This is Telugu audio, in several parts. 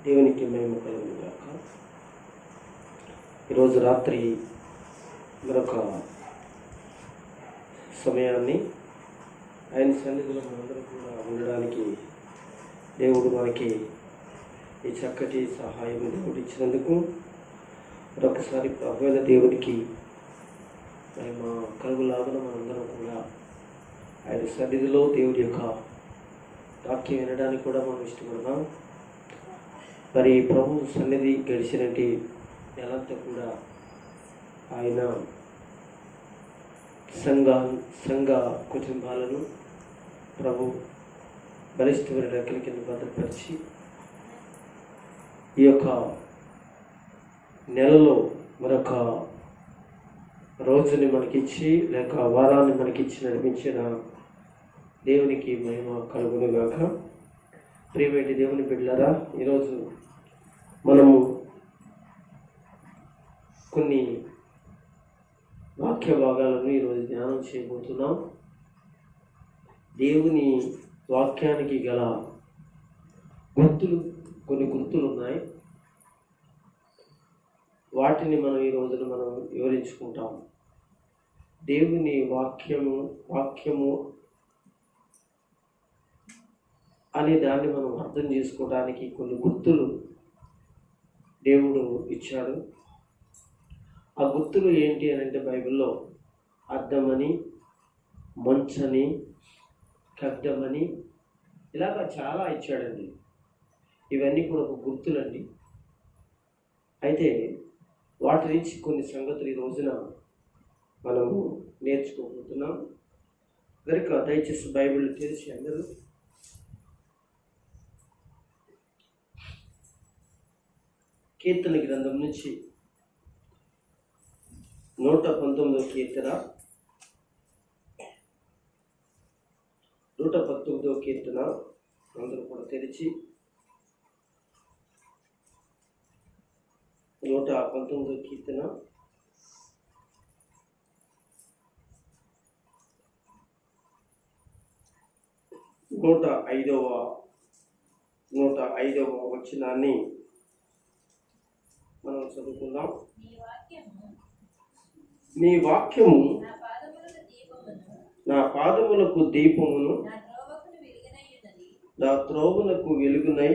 దేవునికి మహిమ కలుగును గాక. ఈరోజు రాత్రి మరొక సమయాన్ని ఆయన సన్నిధిలో మనందరం కూడా ఉండడానికి దేవుడు మనకి ఈ చక్కటి సహాయం దేవుడు ఇచ్చినందుకు మరొకసారి ప్రభువైన దేవుడికి మహిమ కలుగులాగున మనందరం కూడా ఆయన సన్నిధిలో దేవుడి యొక్క వాక్యం వినడానికి కూడా మనం ఇష్టపడదాం. మరి ప్రభు సన్నిధి గడిచినట్టు నెలంతా కూడా ఆయన సంఘ కుటుంబాలను ప్రభు బలిష్టమైన రెక్కల కింద భద్రపరిచి ఈ యొక్క నెలలో మరొక రోజుని మనకిచ్చి లేక వారాన్ని మనకిచ్చి నడిపించిన దేవునికి మహిమ కలుగునుగాక. ప్రియమైన దేవుని బిడ్డలారా, ఈరోజు మనము కొన్ని వాక్య భాగాలను ఈరోజు ధ్యానం చేయబోతున్నాం. దేవుని వాక్యానికి గల కొన్ని గుర్తులు ఉన్నాయి. వాటిని మనం ఈ రోజున మనం వివరించుకుంటాం. దేవుని వాక్యము అనే దాన్ని మనం అర్థం చేసుకోవడానికి కొన్ని గుర్తులు దేవుడు ఇచ్చాడు. ఆ గుర్తులు ఏంటి అని అంటే బైబిల్లో అద్దమని, మంచని, ఖడ్గమని ఇలాగా చాలా ఇచ్చాడండి. ఇవన్నీ కూడా ఒక గుర్తులండి. అయితే వాటి నుంచి కొన్ని సంగతులు ఈ రోజున మనము నేర్చుకోబోతున్నాం. కనుక దయచేసి బైబిల్ తెరిచి అందరూ కీర్తన గ్రంథం నుంచి 119వ కీర్తన 119వ కీర్తన అందరూ కూడా తెరిచి 119వ కీర్తన 105వ వచనాన్ని మనం చదువుకుందాం. నీ వాక్యము నా పాదములకు దీపమును నా త్రోవనకు వెలుగునై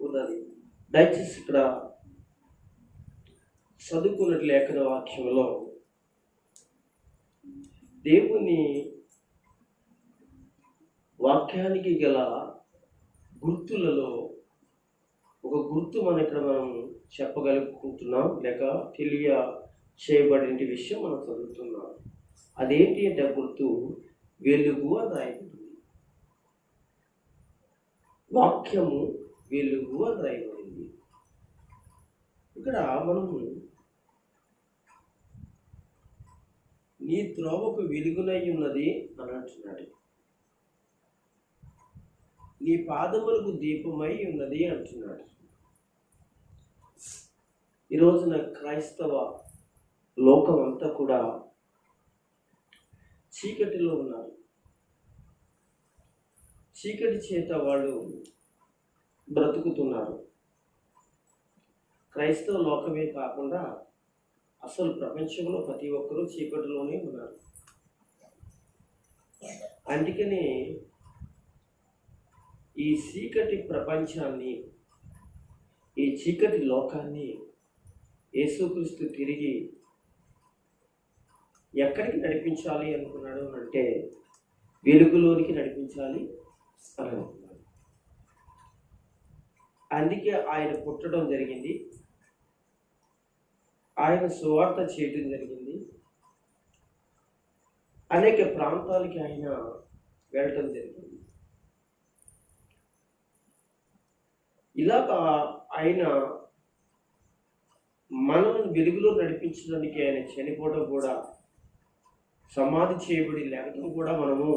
ఉన్నది. దయచేసి ఇక్కడ చదువుకున్నట్టు లేఖన వాక్యంలో దేవుని వాక్యానికి గల గుర్తులలో ఒక గుర్తు మనం ఇక్కడ మనం చెప్పగలుగుతున్నాం, లేక చేయబడిన విషయం మనం చదువుతున్నాం. అదేంటి అంటే గుర్తు వెలుగు అని రాయబడింది. వాక్యము వెలుగు అని రాయబడింది. ఇక్కడ మనము నీ త్రోవకు వెలుగునై ఉన్నది అని అంటున్నాడు. నీ పాదములకు దీపమై ఉన్నది అంటున్నాడు. ఈ రోజున క్రైస్తవ లోకం అంతా కూడా చీకటిలో ఉన్నారు. చీకటి చేత వాళ్ళు బ్రతుకుతున్నారు. క్రైస్తవ లోకమే కాకుండా అసలు ప్రపంచంలో ప్రతి ఒక్కరూ చీకటిలోనే ఉన్నారు. అందుకని ఈ చీకటి ప్రపంచాన్ని, ఈ చీకటి లోకాన్ని యేసుక్రీస్తు తిరిగి ఎక్కడికి నడిపించాలి అనుకున్నాడు అంటే వెలుగులోనికి నడిపించాలి అని అనుకున్నాడు. అందుకే ఆయన పుట్టడం జరిగింది, ఆయన సువార్త చేయడం జరిగింది, అనేక ప్రాంతాలకి ఆయన వెళ్ళటం జరిగింది. ఇలాగా ఆయన మనల్ని వెలుగులో నడిపించడానికి ఆయన చనిపోవడం కూడా, సమాధి చేయబడి లేకపోవడం కూడా మనము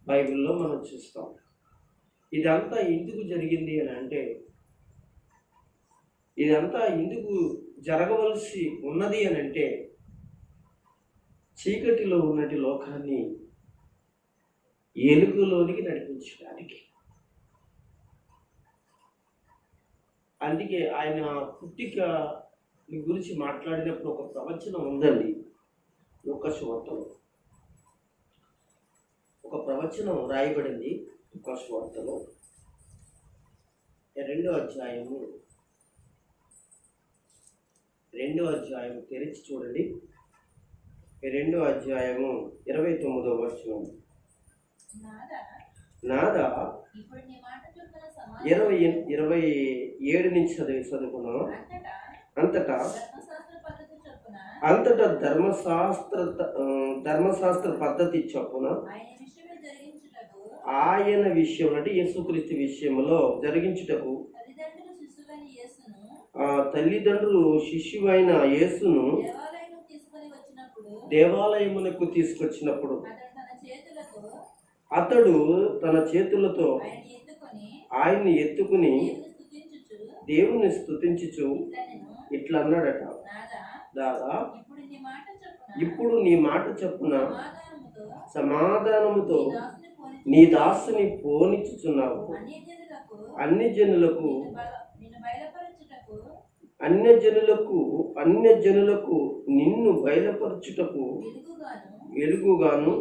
బైబిల్లో మనం చూస్తాం. ఇదంతా ఎందుకు జరిగింది అని అంటే, ఇదంతా ఎందుకు జరగవలసి ఉన్నది అని అంటే, చీకటిలో ఉన్నటి లోకాన్ని వెలుగులోనికి నడిపించడానికి. అందుకే ఆయన పుట్టిక గురించి మాట్లాడినప్పుడు ఒక ప్రవచనం ఉందండి. లూకా సువార్తలో ఒక ప్రవచనం రాయబడింది. లూకా సువార్తలో 2వ అధ్యాయము తెరిచి చూడండి. 2వ అధ్యాయము 29వ వచనం. నాదా 27 నుంచి చదువుకున్నాం. అంతటా ధర్మశాస్త్ర పద్ధతి చొప్పున ఆయన విషయం అంటే యేసుక్రీస్తు విషయంలో జరిగించుటకు తల్లిదండ్రులు శిష్యువైన యేసును దేవాలయమునకు తీసుకొచ్చినప్పుడు అతడు తన చేతులతో ఆయన్ని ఎత్తుకుని దేవుని స్తుతించుచు ఇట్లా అన్నాడట, దాదా ఇప్పుడు నీ మాట చొప్పున సమాధానముతో నీ దాసుని పోనిచ్చుచున్నావు. అన్యజనులకు నిన్ను బయలుపరచుటకు వెలుగుగాను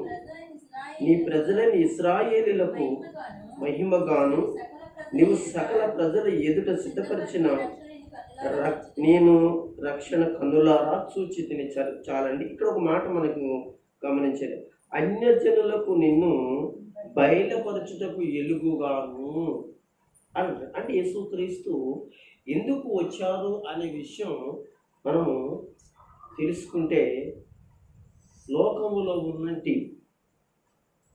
నీ ప్రజలైన ఇశ్రాయేలీయులకు మహిమగాను నీవు సకల ప్రజల ఎదుట సిద్ధపరిచిన నేను రక్షణ కన్నులారా చూచితిని. చాలండి. ఇక్కడ ఒక మాట మనకు గమనించాలి. అన్యజనులకు నిన్ను బయలుపరచుటకు ఎలుగుగాను అంటే యేసుక్రీస్తు ఎందుకు వచ్చారు అనే విషయం మనము తెలుసుకుంటే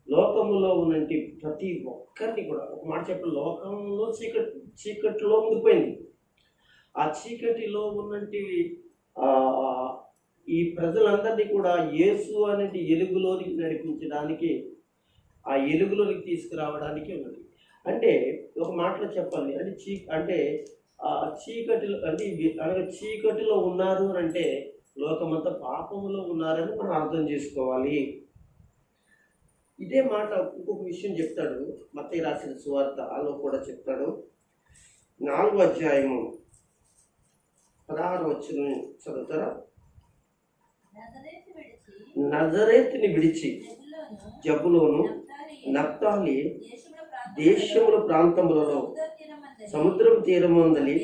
లోకములో ఉన్నంటి ప్రతి ఒక్కరిని కూడా ఒక మాట చెప్పాలి, లోకంలో చీకటిలో ఉండిపోయింది. ఆ చీకటిలో ఉన్నంటి ఈ ప్రజలందరినీ కూడా యేసు అనేది ఎలుగులోనికి నడిపించడానికి, ఆ ఎలుగులోనికి తీసుకురావడానికి ఉన్నది. అంటే ఒక మాటలో చెప్పాలి అంటే చీకటిలో అంటే చీకటిలో ఉన్నారు అని అంటే లోకమంతా పాపములో ఉన్నారని మనం అర్థం చేసుకోవాలి. ఇదే మాట ఇంకొక విషయం చెప్తాడు మత్తయి రాసిన సువార్తలో కూడా చెప్తాడు. 4వ అధ్యాయము 16వ వచనం చదువుతారా? నజరేతుని విడిచి జబులోను నఫ్తాలి దేశముల ప్రాంతములలో సముద్రం తీరమందలి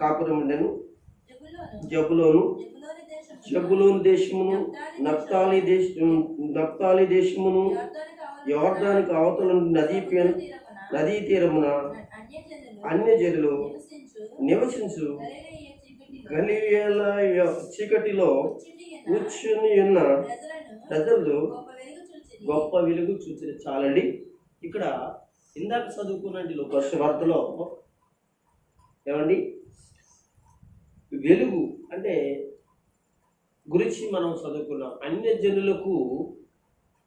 కాపురముండెను. జబులోను దేశమును నఫ్తాలి దేశమును యోర్దానికి అవతల నదీ తీరమున అన్యజనులు నివసించు గలిలయ చీకటిలో కూర్చుని ఉన్న ప్రజలు గొప్ప వెలుగు చూసి. చాలండి. ఇక్కడ ఇందాక చదువుకున్నది లూకా సువార్తలో ఏమండి వెలుగు అంటే గురించి మనం చదువుకున్నాం. అన్యజనులకు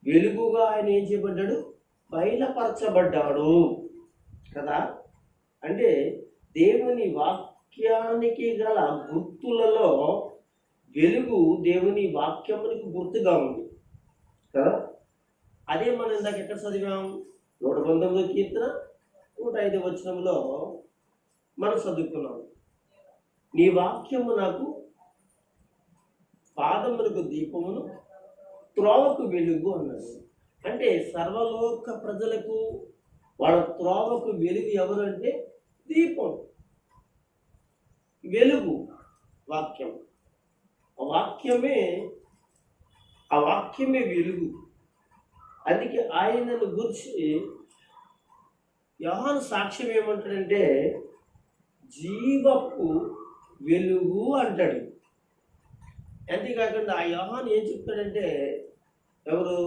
వెలుగుగా ఆయన ఏం చేయబడ్డాడు? బయలుపరచబడ్డాడు కదా. అంటే దేవుని వాక్యానికి గల గుర్తులలో వెలుగు దేవుని వాక్యమునికి గుర్తుగా ఉంది కదా. అదే మనం ఇందాక ఎక్కడ చదివాం? 119వ కీర్తన 105వ వచనంలో మనం చదువుకున్నాం. నీ వాక్యము నాకు పాదములకు దీపమును త్రోవకు వెలుగు అన్నాడు. అంటే సర్వలోక ప్రజలకు వాళ్ళ త్రోవకు వెలుగు ఎవరు అంటే దీపం, వెలుగు వాక్యం. ఆ వాక్యమే వెలుగు. అందుకే ఆయనను గురించి యోహాను సాక్ష్యం ఏమంటాడంటే జీవపు వెలుగు అంటాడు. అంతేకాకుండా ఆ యోహాను ఏం చెప్తాడంటే, ఎవరు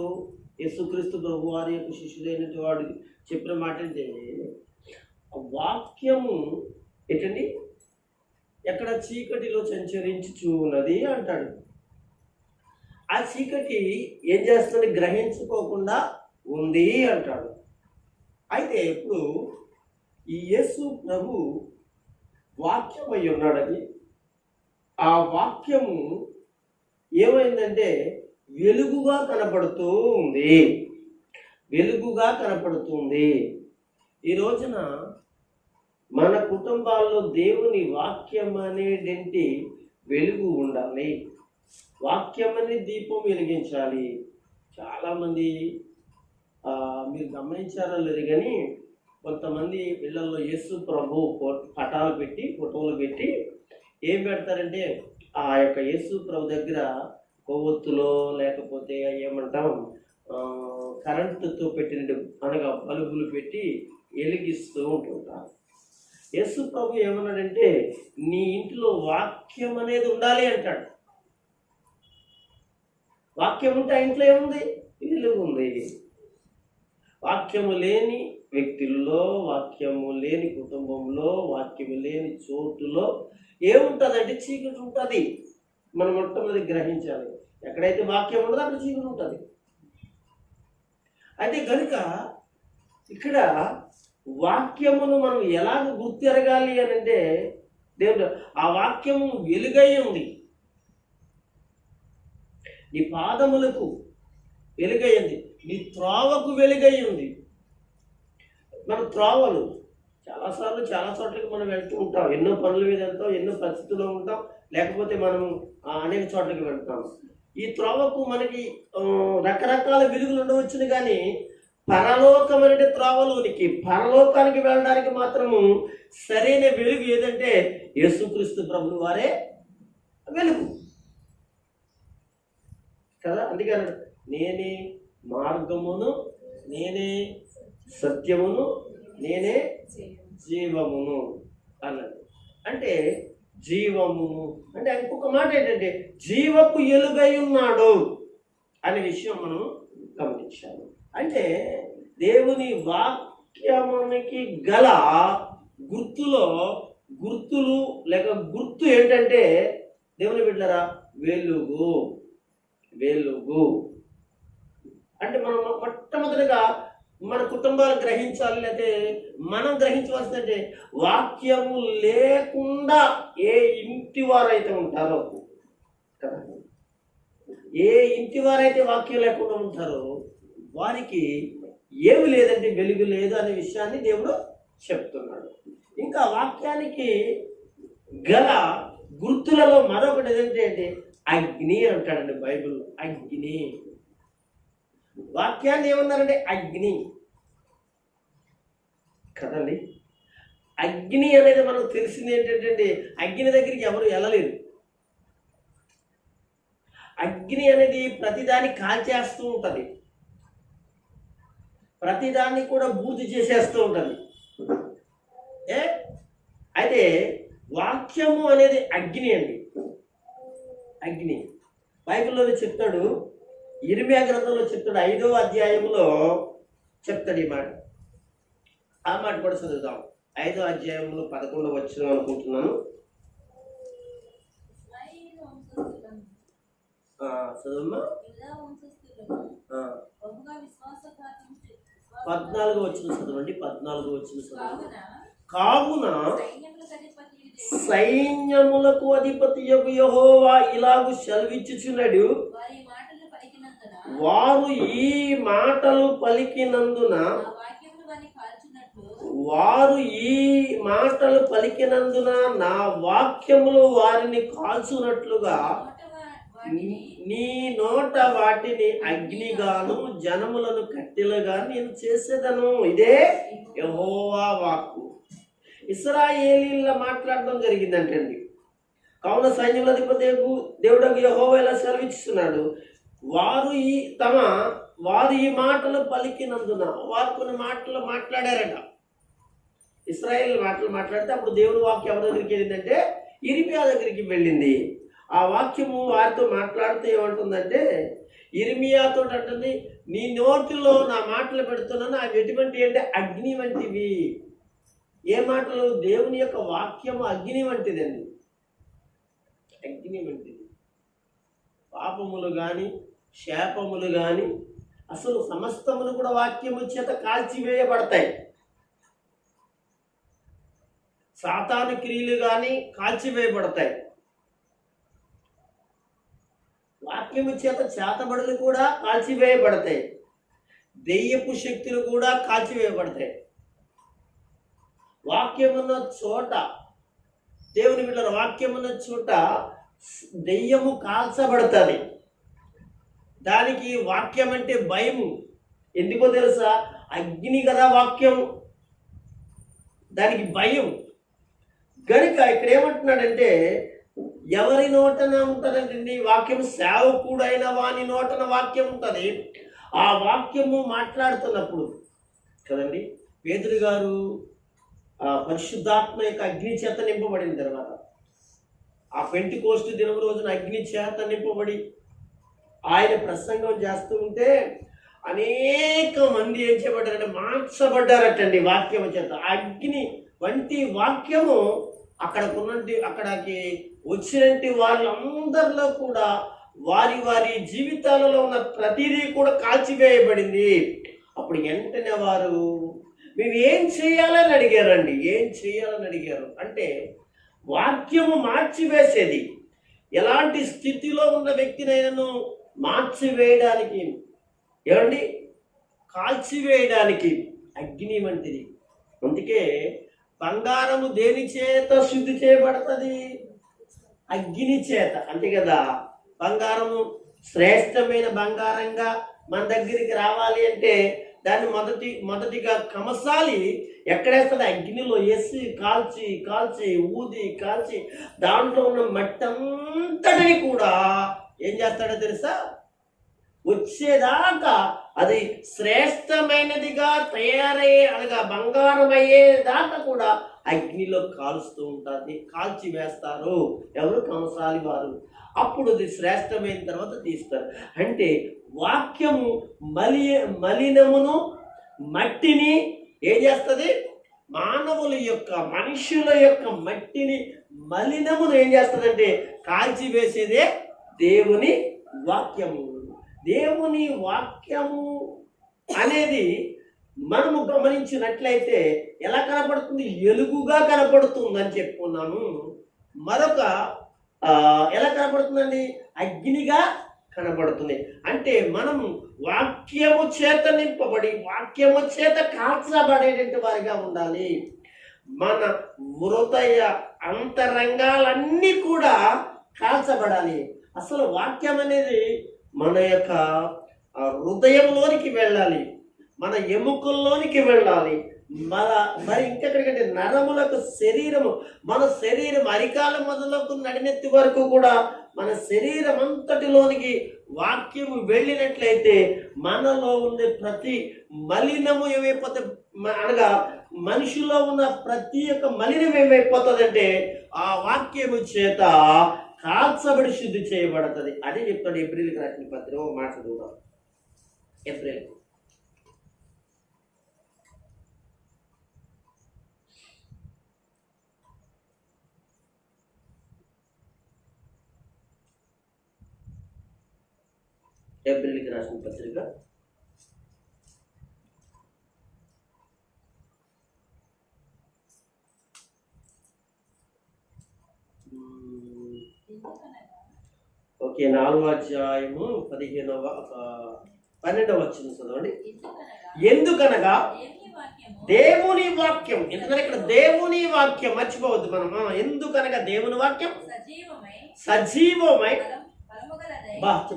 యేసుక్రీస్తు ప్రభు వారి యొక్క శిష్యుడైనటువంటి వాడు చెప్పిన మాట అంటే వాక్యము ఏంటండి ఎక్కడ చీకటిలో సంచరించుచు ఉన్నది అంటాడు. ఆ చీకటి ఏం చేస్తుంది? గ్రహించుకోకుండా ఉంది అంటాడు. అయితే ఇప్పుడు ఈ యేసు ప్రభు వాక్యం అయి ఉన్నాడని, ఆ వాక్యము ఏమైందంటే వెలుగుగా కనపడుతూ ఉంది. ఈ రోజున మన కుటుంబాల్లో దేవుని వాక్యం అనేటువంటి వెలుగు ఉండాలి. వాక్యం అనే దీపం వెలిగించాలి. చాలామంది మీరు గమనించారో లేదు కానీ కొంతమంది ఇళ్లలో యేసు ప్రభు పటాలు పెట్టి ఫోటోలు పెట్టి ఏం పెడతారంటే ఆ యొక్క యేసు ప్రభు దగ్గర కొవ్వొత్తులో లేకపోతే ఏమంటాం కరెంటుతో పెట్టిన అనగా బల్బులు పెట్టి వెలిగిస్తూ ఉంటుంటారు. యేసు ప్రభు ఏమన్నాడంటే నీ ఇంట్లో వాక్యం అనేది ఉండాలి అంటాడు. వాక్యం ఉంటే ఆ ఇంట్లో ఏముంది? వెలుగు ఉంది. వాక్యము లేని వ్యక్తుల్లో, వాక్యము లేని కుటుంబంలో, వాక్యము లేని చోటులో ఏముంటుందంటే చీకటి ఉంటుంది. మనం మొట్టమొదటి గ్రహించాలి. ఎక్కడైతే వాక్యం ఉండదో అక్కడ చీకటి ఉంటుంది. అయితే కనుక ఇక్కడ వాక్యమును మనం ఎలాగ గుర్తెరగాలి అని అంటే దేవుడు ఆ వాక్యము వెలుగై ఉంది. నీ పాదములకు వెలుగైంది, నీ త్రోవకు వెలుగై ఉంది. మన త్రోవలు చాలాసార్లు చాలా చోట్లకి మనం వెళ్తూ ఉంటాం. ఎన్నో పనుల మీద వెళ్తాం, ఎన్నో పరిస్థితుల్లో ఉంటాం, లేకపోతే మనం అనేక చోట్లకి వెళ్తాం. ఈ త్రోవకు మనకి రకరకాల వెలుగులు ఉండవచ్చును, కానీ పరలోకం అంటే త్రోవలోనికి పరలోకానికి వెళ్ళడానికి మాత్రము సరైన వెలుగు ఏదంటే యేసుక్రీస్తు ప్రభువు వారే వెలుగు కదా. అందుకని నేనే మార్గమును, నేనే సత్యమును, నేనే జీవమును అన్నది. అంటే జీవమును అంటే ఇంకొక మాట ఏంటంటే జీవపు ఎలుగై ఉన్నాడు అనే విషయం మనం గమనించాము. అంటే దేవుని వాక్యమునికి గల గుర్తులు లేక గుర్తు ఏంటంటే దేవుని బిడ్డలారా వెలుగు. అంటే మనం మొట్టమొదటిగా మన కుటుంబాలు గ్రహించాలి, లేకపోతే మనం గ్రహించవలసిందంటే వాక్యము లేకుండా ఏ ఇంటి వారైతే ఉంటారో కదా, ఏ ఇంటి వారైతే వాక్యం లేకుండా ఉంటారో వారికి ఏమి లేదంటే వెలుగు లేదు అనే విషయాన్ని దేవుడు చెప్తున్నాడు. ఇంకా వాక్యానికి గల గుర్తులలో మరొకటి ఏదంటే అగ్ని అంటాడండి బైబిల్లో. అగ్ని వాక్యాన్ని ఏమన్నారంటే అగ్ని కదండి. అగ్ని అనేది మనకు తెలిసింది ఏంటంటే అగ్ని దగ్గరికి ఎవరు వెళ్ళలేరు. అగ్ని అనేది ప్రతిదాన్ని కాల్చేస్తూ ఉంటుంది, ప్రతిదాన్ని కూడా బూజు చేసేస్తూ ఉంటుంది. అయితే వాక్యము అనేది అగ్ని అండి. అగ్ని బైబిల్లో చెప్తాడు, ఇర్మియా గ్రంథంలో చెప్తాడు, 5వ అధ్యాయంలో చెప్తాడు ఈ మాట. ఆ మాట కూడా చదువుతాం. 5వ అధ్యాయంలో 11వ వచనం అనుకుంటున్నాను. చదువమ్మా. 14వ వచనం చదవండి. 14వ వచనం చదవండి. కావున సైన్యములకు అధిపతి యెహోవా ఇలాగు సెలవిచ్చుచున్నాడు, వారు ఈ మాటలు పలికినందున నా వాక్యములు వారిని కాల్చునట్లుగా నీ నోట వాటిని అగ్నిగాను జనములను కట్టెలుగా నేను చేసేదను. ఇదే యెహోవా వాక్కు. ఇశ్రాయేలీల మాట్లాడడం జరిగిందంటండి. కావున సైన్యముల అధిపతి దేవుడు యెహోవా ఇలా సెలవిస్తున్నాడు, వారు ఈ మాటలు పలికినందున, వారు కొన్ని మాటలు మాట్లాడారట. ఇశ్రాయేల్ మాటలు మాట్లాడితే అప్పుడు దేవుని వాక్యం ఎవరి దగ్గరికి వెళ్ళిందంటే ఇర్మియా దగ్గరికి వెళ్ళింది. ఆ వాక్యము వారితో మాట్లాడుతూ ఏమంటుందంటే ఇర్మియాతో అంటుంది, నీ నోటిలో నా మాటలు పెడుతున్నాను, అవి ఎటువంటి అంటే అగ్ని వంటివి. ఏ మాటలు? దేవుని యొక్క వాక్యము అగ్ని వంటిదండి. అగ్ని వంటిది. పాపములు కానీ శాపములు కానీ అసలు సమస్తములు కూడా వాక్యము చేత కాల్చివేయబడతాయి. సాతాను క్రియలు కానీ కాల్చివేయబడతాయి. వాక్యము చేత చేతబడులు కూడా కాల్చివేయబడతాయి. దెయ్యపు శక్తులు కూడా కాల్చివేయబడతాయి. వాక్యం ఉన్న చోట, దేవుని బిడ్డల వాక్యం ఉన్న చోట దెయ్యము కాల్చబడుతుంది. దానికి వాక్యం అంటే భయము. ఎందుకో తెలుసా? అగ్ని కదా వాక్యం, దానికి భయం. గనుక ఇక్కడ ఏమంటున్నాడంటే, ఎవరి నోటన ఉంటుందంటే వాక్యం, సేవకుడైన వాని నోటన వాక్యం ఉంటుంది. ఆ వాక్యము మాట్లాడుతున్నప్పుడు కదండి, పేతురు గారు పరిశుద్ధాత్మ యొక్క అగ్ని చేత నింపబడిన తర్వాత, ఆ పెంటెకోస్తు దినం రోజున అగ్ని చేత నింపబడి ఆయన ప్రసంగం చేస్తూ ఉంటే అనేక మంది ఏం చేయబడ్డారంటే మార్చబడ్డారటండి వాక్యము చేత. అగ్ని వంటి వాక్యము అక్కడికి వచ్చినట్టు వాళ్ళందరిలో కూడా వారి వారి జీవితాలలో ఉన్న ప్రతిదీ కూడా కాల్చివేయబడింది. అప్పుడు వెంటనే వారు మేము ఏం చేయాలని అడిగారండి. ఏం చేయాలని అడిగారు అంటే, వాక్యము మార్చివేసేది. ఎలాంటి స్థితిలో ఉన్న వ్యక్తినైనాను మార్చివేయడానికి, ఏమండి, కాల్చివేయడానికి అగ్ని వంటిది. అందుకే బంగారము దేని చేత శుద్ధి చేయబడుతుంది? అగ్ని చేత. అంతే కదా. బంగారము శ్రేష్టమైన బంగారంగా మన దగ్గరికి రావాలి అంటే దాన్ని మొదటిగా కమసాలి ఎక్కడేస్తుంది? అగ్నిలో వేసి కాల్చి కాల్చి ఊది కాల్చి దాంట్లో ఉన్న మట్టంతటిని కూడా ఏం చేస్తాడో తెలుసా? వచ్చేదాకా అది శ్రేష్టమైనదిగా తయారయ్యే, అనగా బంగారం అయ్యేదాకా కూడా అగ్నిలో కాలుస్తూ ఉంటుంది, కాల్చి వేస్తారు. ఎవరు? కంసాలి వారు. అప్పుడు అది శ్రేష్టమైన తర్వాత తీస్తారు. అంటే వాక్యము మలినమును మట్టిని ఏం చేస్తుంది? మానవుల యొక్క, మనుషుల యొక్క మట్టిని, మలినమును ఏం చేస్తుందంటే కాల్చి వేసేదే దేవుని వాక్యము. దేవుని వాక్యము అనేది మనము గమనించినట్లయితే ఎలా కనపడుతుంది? ఎలుగుగా కనపడుతుంది అని చెప్పుకున్నాను. మరొక ఎలా కనపడుతుందండి? అగ్నిగా కనబడుతుంది. అంటే మనం వాక్యము చేత నింపబడి వాక్యము చేత కాల్చబడేటువంటి వారిగా ఉండాలి. మన హృదయ అంతరంగాలన్నీ కూడా కాల్చబడాలి. అసలు వాక్యం అనేది మన యొక్క హృదయంలోనికి వెళ్ళాలి, మన ఎముకల్లోనికి వెళ్ళాలి. మరి ఇంకెక్కడికంటే నరములకు శరీరము, మన శరీరం అరికాల మొదలకు నడినెత్తి వరకు కూడా మన శరీరం అంతటిలోనికి వాక్యము వెళ్ళినట్లయితే మనలో ఉండే ప్రతి మలినము ఏమైపోతే, అనగా మనిషిలో ఉన్న ప్రతి ఒక్క మలినం ఏమైపోతుందంటే ఆ వాక్యము చేత కాల్చబడి శుద్ధి చేయబడుతుంది. అదే చెప్తాడు ఏప్రిల్కి రాసిన పత్రిక. ఒక మాట చదువుదాం. ఏప్రిల్ ఏప్రిల్కి రాసిన పత్రిక 4వ అధ్యాయము 12వ వచనం చదవండి. ఎందుకనగా దేవుని వాక్యం, ఎందుకనగా ఇక్కడ దేవుని వాక్యం మర్చిపోవద్దు మనం. ఎందుకనగా దేవుని వాక్యం సజీవమై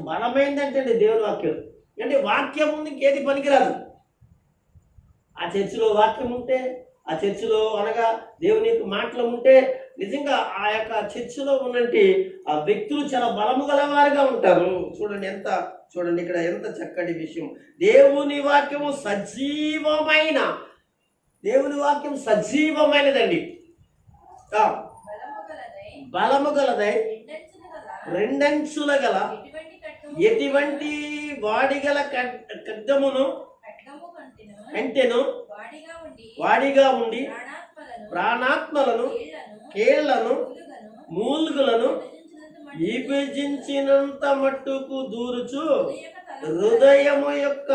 బలమైందంటే దేవుని వాక్యం అంటే వాక్యం ఉంది, ఇంకేది పనికిరాదు. ఆ చర్చిలో వాక్యం ఉంటే, ఆ చర్చిలో అనగా దేవుని యొక్క మాటలు ఉంటే నిజంగా ఆ యొక్క చర్చిలో ఉన్నట్టు ఆ వ్యక్తులు చాలా బలము గలవారుగా ఉంటారు. చూడండి ఇక్కడ ఎంత చక్కటి విషయం. దేవుని వాక్యము సజీవమైన, దేవుని వాక్యం సజీవమైనదండి, బలము గలదై, రెండంచుల గల ఎటువంటి వాడిగల ఖడ్గమును కంటెను వాడిగా ఉండి ప్రాణాత్మలను, కేళ్లను, మూలుగులను విభజించినంత మట్టుకు దూరుచు హృదయము యొక్క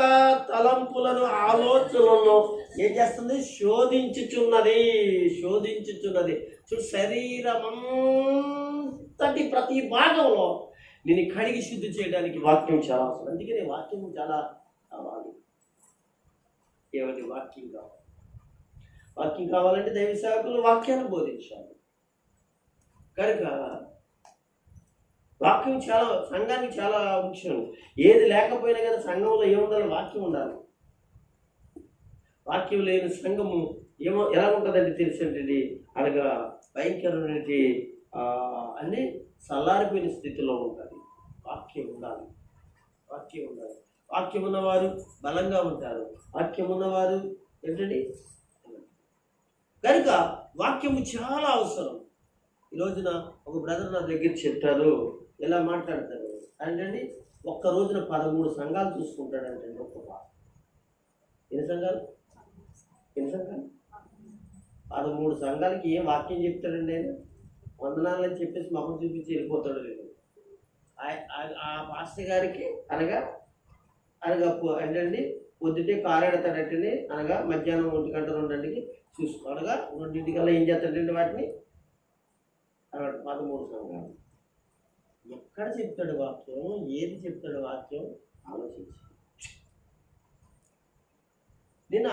తలంపులను, ఆలోచనలను ఏం చేస్తుంది? శోధించుచున్నది. శరీరమంతటి ప్రతి భాగంలో నేను కడిగి శుద్ధి చేయడానికి వాక్యం చాలా అవసరం. అందుకనే వాక్యం చాలా కావాలి. ఏమంటే వాక్యం కావాలి. వాక్యం కావాలంటే దైవ సేవకులు వాక్యాన్ని బోధించాలి. కనుక వాక్యం చాలా సంఘానికి చాలా ముఖ్యం. ఏది లేకపోయినా కానీ సంఘంలో ఏముండాలి? వాక్యం ఉండాలి. వాక్యం లేని సంఘము ఎలా ఉంటుందంటే తెలిసేంటి అనగా భయంకరమైన అన్ని చల్లారిపోయిన స్థితిలో ఉంటుంది. వాక్యం ఉండాలి. వాక్యం ఉన్నవారు బలంగా ఉంటారు. వాక్యం ఉన్నవారు ఏంటండి కనుక వాక్యము చాలా అవసరం. ఈ రోజున ఒక బ్రదర్ నా దగ్గర చెప్తారు, ఇలా మాట్లాడతారు అంటే ఒక్క రోజున 13 సంఘాలు చూసుకుంటాడంటండి. ఒక్కొక్క ఎన్ని సంఘాలు 13 సంఘాలకి ఏం వాక్యం చెప్తాడండి ఆయన? వందనాలని చెప్పేసి మొహం చూపించి వెళ్ళిపోతాడు. లేదు ఆ పాస్టర్ గారికి అనగా ఏంటండి పొద్దుటే కారెడతాడటండి. అనగా మధ్యాహ్నం 1 గంట 2 చూసుకో అనగా 2 ఏం చేస్తాడండి వాటిని 13 సంఘాలు. ఎక్కడ చెప్తాడు వాక్యం? ఏది చెప్తాడు వాక్యం? ఆలోచించి నేను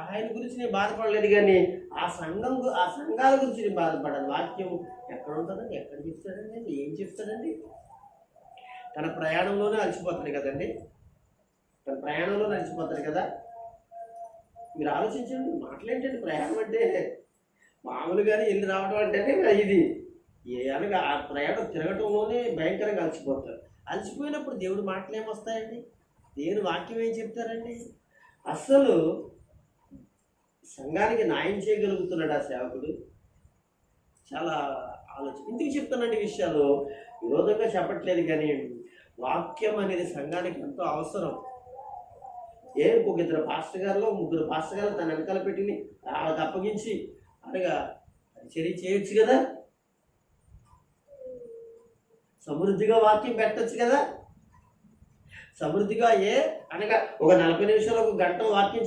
ఆయన గురించి నేను బాధపడలేదు, కానీ ఆ సంఘాల గురించి నేను బాధపడాను. వాక్యం ఎక్కడ ఉంటుందండి? ఎక్కడ చెప్తాడండి? ఏం చెప్తాడండి? తన ప్రయాణంలోనే అలసిపోతాడు కదండి. కదా. మీరు ఆలోచించండి. మాటలేంటండి ప్రయాణం అంటే? మామూలుగానే వెళ్ళి రావడం అంటేనే ఇది అనగా ఆ ప్రయాణం తిరగటంలోనే భయంకరంగా అలసిపోతారు. అలసిపోయినప్పుడు దేవుడి మాటలు ఏమొస్తాయండి? దేవుని వాక్యం ఏం చెప్తారండి? అస్సలు సంఘానికి న్యాయం చేయగలుగుతున్నాడు ఆ సేవకుడు. చాలా ఎందుకు చెప్తానండి విషయాలు విరోధంగా చెప్పట్లేదు, కానీ వాక్యం అనేది సంఘానికి ఎంతో అవసరం. ఒక 2 పాస్టర్ గారు 3 పాస్టర్ గారు తన వెనకాల పెట్టింది వాళ్ళకి అప్పగించి అనగా చర్య చేయొచ్చు కదా. సమృద్ధిగా వాక్యం పెట్టచ్చు కదా. సమృద్ధిగా అనగా ఒక 40 నిమిషాలు 1 గంట వాక్యం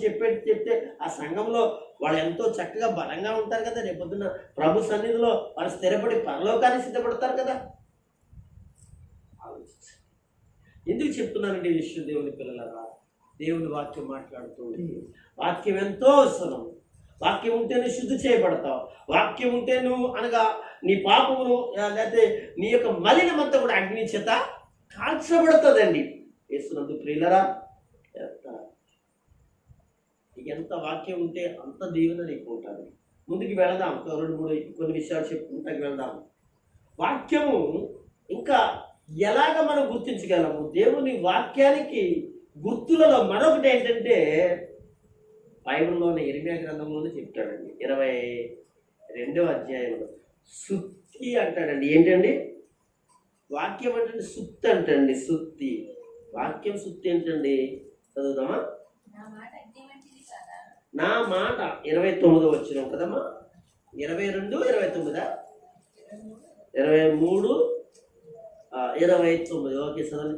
చెప్తే ఆ సంఘంలో వాళ్ళు ఎంతో చక్కగా బలంగా ఉంటారు కదా. రేపొద్దున ప్రభు సన్నిధిలో వాళ్ళు స్థిరపడి పరలోకాన్ని సిద్ధపడతారు కదా. ఎందుకు చెప్తున్నానండి ఈ విషయం? దేవుని పిల్లలరా, దేవుని వాక్యం మాట్లాడుతుంది. వాక్యం ఎంతో అవసరం. వాక్యం ఉంటే నువ్వు శుద్ధి చేయబడతావు. వాక్యం ఉంటే నువ్వు అనగా నీ పాపమును లేకపోతే నీ యొక్క మలినమంతా కూడా అగ్ని చేత కాల్చబడుతుందండి. యేసునందు ప్రియులరా, ఎంత వాక్యం ఉంటే అంత దీవెన నీకు ఉంటుంది. ముందుకు వెళదాం. 2-3 కొన్ని విషయాలు చెప్పుకుంటాకి వెళ్దాం. వాక్యము ఇంకా ఎలాగ మనం గుర్తించగలము? దేవుని వాక్యానికి గుర్తులలో మరొకటి ఏంటంటే బైబిల్లోనే ఇర్మియా గ్రంథంలోనే చెప్తాడండి. 22వ అధ్యాయంలో సుత్తి అంటాడండి. ఏంటండి వాక్యం అంటే? సుత్తి అంటండి. సుత్తి వాక్యం సుత్తి ఏంటండి? చదువుదామా? నా మాట 29 వచ్చినాం కదమ్మా. 22 29 23 29 ఓకే చదవండి.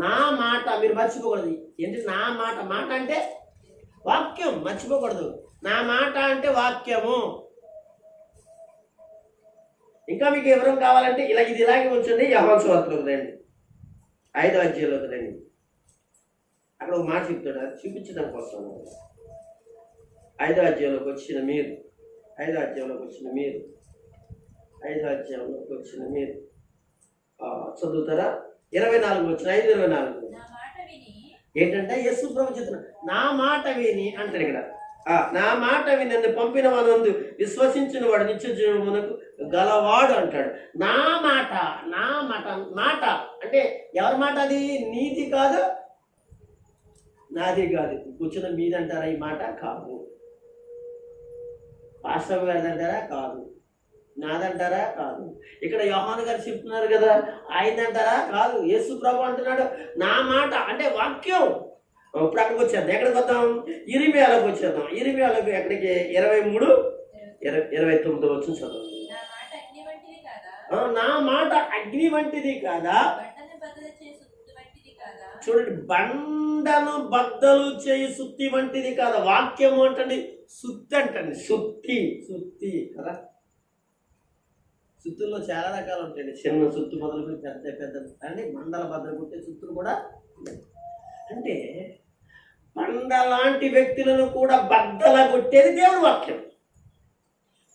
నా మాట మీరు మర్చిపోకూడదు. ఏంటి నా మాట? మాట అంటే వాక్యం, మర్చిపోకూడదు. నా మాట అంటే వాక్యము. ఇంకా మీకు వివరం కావాలంటే ఇది ఇలాగే ఉంచండి. యోహాను సువార్తలోకి రండి, 5వ అధ్యాయంలోకి రండి. అక్కడ ఒక మాట చెప్తాడు, అది చూపించడం కోసం. 5వ అధ్యాయంలోకి వచ్చిన మీరు 5వ అధ్యాయంలోకి వచ్చిన మీరు చదువుతారా? 24 వచ్చిన 5:24 ఏంటంటే యేసు ప్రభు చెప్తున్నా నా మాట విని అంటాడు ఇక్కడ. నా మాట విని నన్ను పంపిన వానందు విశ్వసించిన వాడు నిత్య జీవమునకు గలవాడు అంటాడు. నా మాట మాట అంటే ఎవరి మాట? అది నీది కాదు, నాది కాదు. కూర్చున్న మీది అంటారా? ఈ మాట కాదు. పాస్టర్ గారిది అంటారా? కాదు. నాదంటారా? కాదు. ఇక్కడ యోహాను గారు చెప్తున్నారు కదా, ఆయనంటారా? కాదు. యేసు ప్రభు అంటున్నాడు నా మాట అంటే వాక్యం. ఇప్పుడు అక్కడికి వచ్చేద్దాం. ఎక్కడికి వద్దాం? ఇర్మియాలోకి వచ్చేద్దాం. ఇర్మియాలోకి ఎక్కడికి? 23-29 వచ్చిన చదువు. నా మాట అగ్ని వంటిది కాదా? చూడండి, బండను బద్దలు చేయి సుత్తి వంటిది కాదా. వాక్యము అంటండి సుత్తి అంటండి. సుత్తి కదా. సుత్తుల్లో చాలా రకాలు ఉంటాయండి. చిన్న సుత్తు మొదలుకొని పెద్ద అంటే మండల బద్దలు కొట్టే సుత్తులు కూడా. అంటే బండ లాంటి వ్యక్తులను కూడా బద్దల కొట్టేది దేవుని వాక్యం.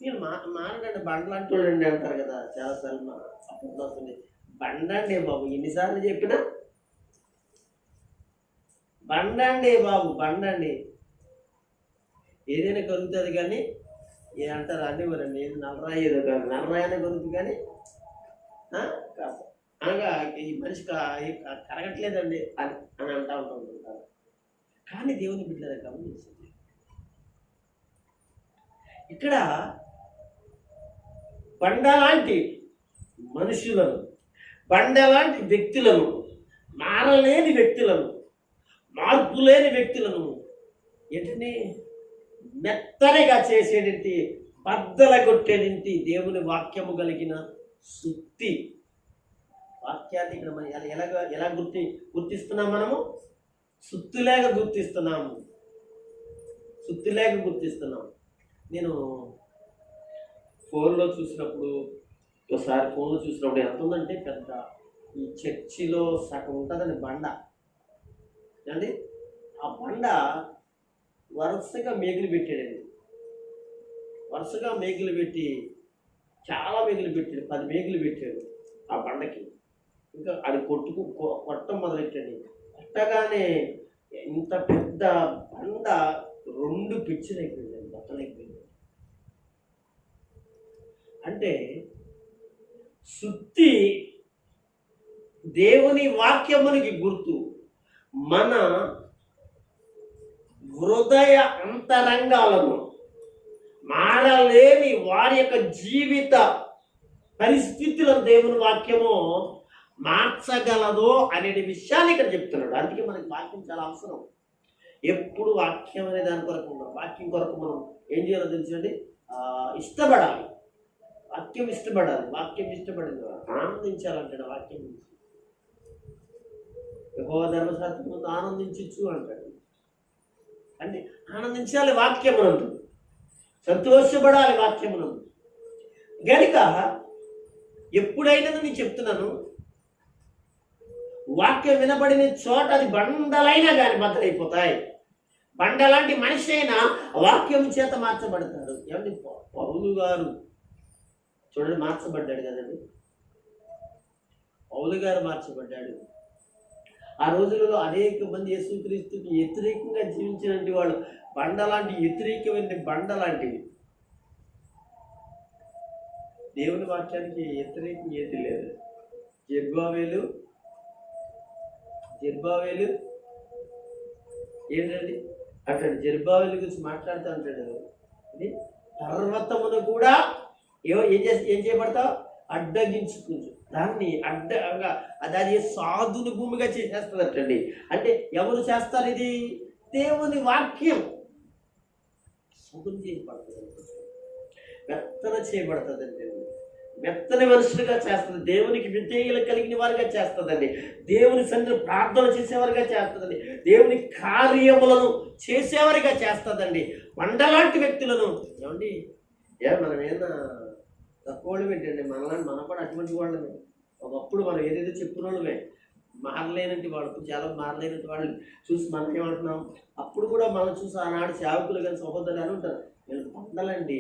మీరు మానండి బండ లాంటి వాళ్ళండి అంటారు కదా చాలాసార్లు. మా అప్పుడు బండండి బాబు, ఎన్నిసార్లు చెప్పినా బండండి బాబు, బండండి. ఏదైనా కలుగుతుంది కానీ ఏదంటారు అన్నీ మరండి, ఏది నల్లరాయి ఏదో కాదు, నల్లరాయనే కలుగుతుంది కానీ అనగా ఈ మనిషి కరగట్లేదండి అని అని అంటూ ఉంటారు. కానీ దేవుని బిడ్డల గమనించండి, ఇక్కడ బండలాంటి మనుషులను, బండలాంటి వ్యక్తులను, మారలేని వ్యక్తులను, మార్పు లేని వ్యక్తులను ఏంటంటే మెత్తనిగా చేసేటి, బద్దల కొట్టేటి దేవుని వాక్యము కలిగిన సుత్తి. వాక్యాన్ని ఇక్కడ మనం ఎలా గుర్తిస్తున్నాం? మనము సుత్తిలేక గుర్తిస్తున్నాము, సుత్తిలేక గుర్తిస్తున్నాం. నేను ఫోన్లో చూసినప్పుడు, ఒకసారి ఫోన్లో చూసినప్పుడు ఎంత ఉందంటే పెద్ద ఈ చర్చిలో సగం ఉంటుందని బండ అండి. ఆ బండ వరుసగా మేకులు పెట్టాడండి, వరుసగా మేకులు పెట్టి, చాలా మేకులు పెట్టాడు, 10 మేకులు పెట్టాడు ఆ బండకి. ఇంకా అది కొట్టం మొదలెట్టాడు. కొట్టగానే ఇంత పెద్ద బండ 2 పిచ్చులు అయిపోయింది, బట్టలు అయిపోయింది. అంటే సుత్తి దేవుని వాక్యమునికి గుర్తు. మన హృదయ అంతరంగాలను, మారలేని వారి యొక్క జీవిత పరిస్థితులను దేవుని వాక్యము మార్చగలదో అనే విషయాన్ని ఇక్కడ చెప్తున్నాడు. అందుకే మనకి వాక్యం చాలా అవసరం. ఎప్పుడు వాక్యం అనే దాని కొరకు ఉన్నాం. వాక్యం కొరకు మనం ఏం చేయాలో తెలుసండి, ఇష్టపడాలి. వాక్యం ఇష్టపడాలి. వాక్యం ఇష్టపడింది ఆనందించాలంటాడు. వాక్యం నుంచి యెహోవా ధర్మశాస్త్రం ముందు ఆనందించచ్చు అంటాడు. అంటే ఆనందించాలి వాక్యమునందు, సంతోషపడాలి వాక్యమునందు. గనుక ఎప్పుడైనా నేను చెప్తున్నాను, వాక్యం వినబడిన చోట అది బండలైనా కానీ బద్దలైపోతాయి. బండలాంటి మనిషి అయినా వాక్యం చేత మార్చబడతాడు. ఏమండి, పౌలు గారు చూడండి మార్చబడ్డాడు కదండి. పౌలు గారు మార్చబడ్డాడు. ఆ రోజులలో అనేక మంది యేసుక్రీస్తుకి వ్యతిరేకంగా జీవించినటువంటి వాళ్ళు బండలాంటి, వ్యతిరేకమైన బండలాంటివి. దేవుని వాక్యానికి వ్యతిరేకం ఏది లేదు. జెరుబ్బాబేలు ఏంటండి అంటాడు, జెరుబ్బాబేలు గురించి మాట్లాడుతూ అంటాడు, పర్వతమును కూడా ఏం చేయబడతావు, అడ్డగించుకుంటు దాన్ని అడ్డంగా అది సాధుని భూమిగా చేసేస్తుందటండి. అంటే ఎవరు చేస్తారు? ఇది దేవుని వాక్యం సగులు చేయబడుతుంది, మెత్తన చేయబడుతుందండి. మెత్తని మనుషులుగా చేస్తుంది, దేవునికి విధేయులు కలిగిన వారుగా చేస్తుందండి, దేవుని సన్నిధిలో ప్రార్థన చేసేవారుగా చేస్తుందండి, దేవుని కార్యములను చేసేవారిగా చేస్తుందండి. మండలాంటి వ్యక్తులను ఏమండి, మనం ఏదైనా తక్కువ వాళ్ళం ఏంటండి? మనం కూడా అటువంటి వాళ్ళమే. ఒకప్పుడు మనం ఏదైతే చెప్పిన వాళ్ళమే, మారలేనంటి వాళ్ళు, చాలా మారలేనంటి వాళ్ళు చూసి మనం ఏమంటున్నాం? అప్పుడు కూడా మనం చూసి ఆనాడు సేవకులు కానీ సహోదరులు అని ఉంటారు, వీళ్ళు బండలండి,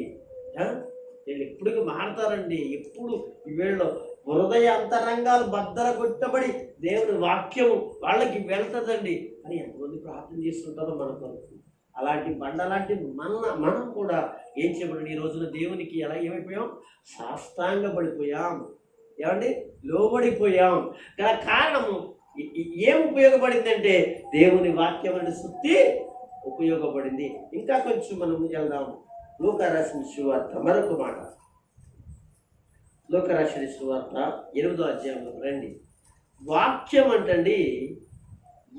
వీళ్ళు ఎప్పుడు మారతారండి, ఎప్పుడు వీళ్ళు హృదయ అంతరంగాలు బద్దల కొట్టబడి దేవుని వాక్యము వాళ్ళకి వెళ్తుందండి అని ఎంతమంది ప్రార్థన చేస్తుంటారో మన కొరకు. అలాంటి బండలాంటి మనం కూడా ఏం చేయబడి ఈ రోజున దేవునికి ఎలా ఏమైపోయాం? సాష్టాంగ పడిపోయాం. ఏమండి, లోబడిపోయాం. గల కారణము ఏం ఉపయోగపడిందంటే దేవుని వాక్యం అనే సుత్తి ఉపయోగపడింది. ఇంకా కొంచెం మనం వెళ్దాం. లూకా రాసిన సువార్త మరొక మాట, లూకా రాసిన సువార్త 8వ అధ్యాయంలో రండి. వాక్యం అంటండి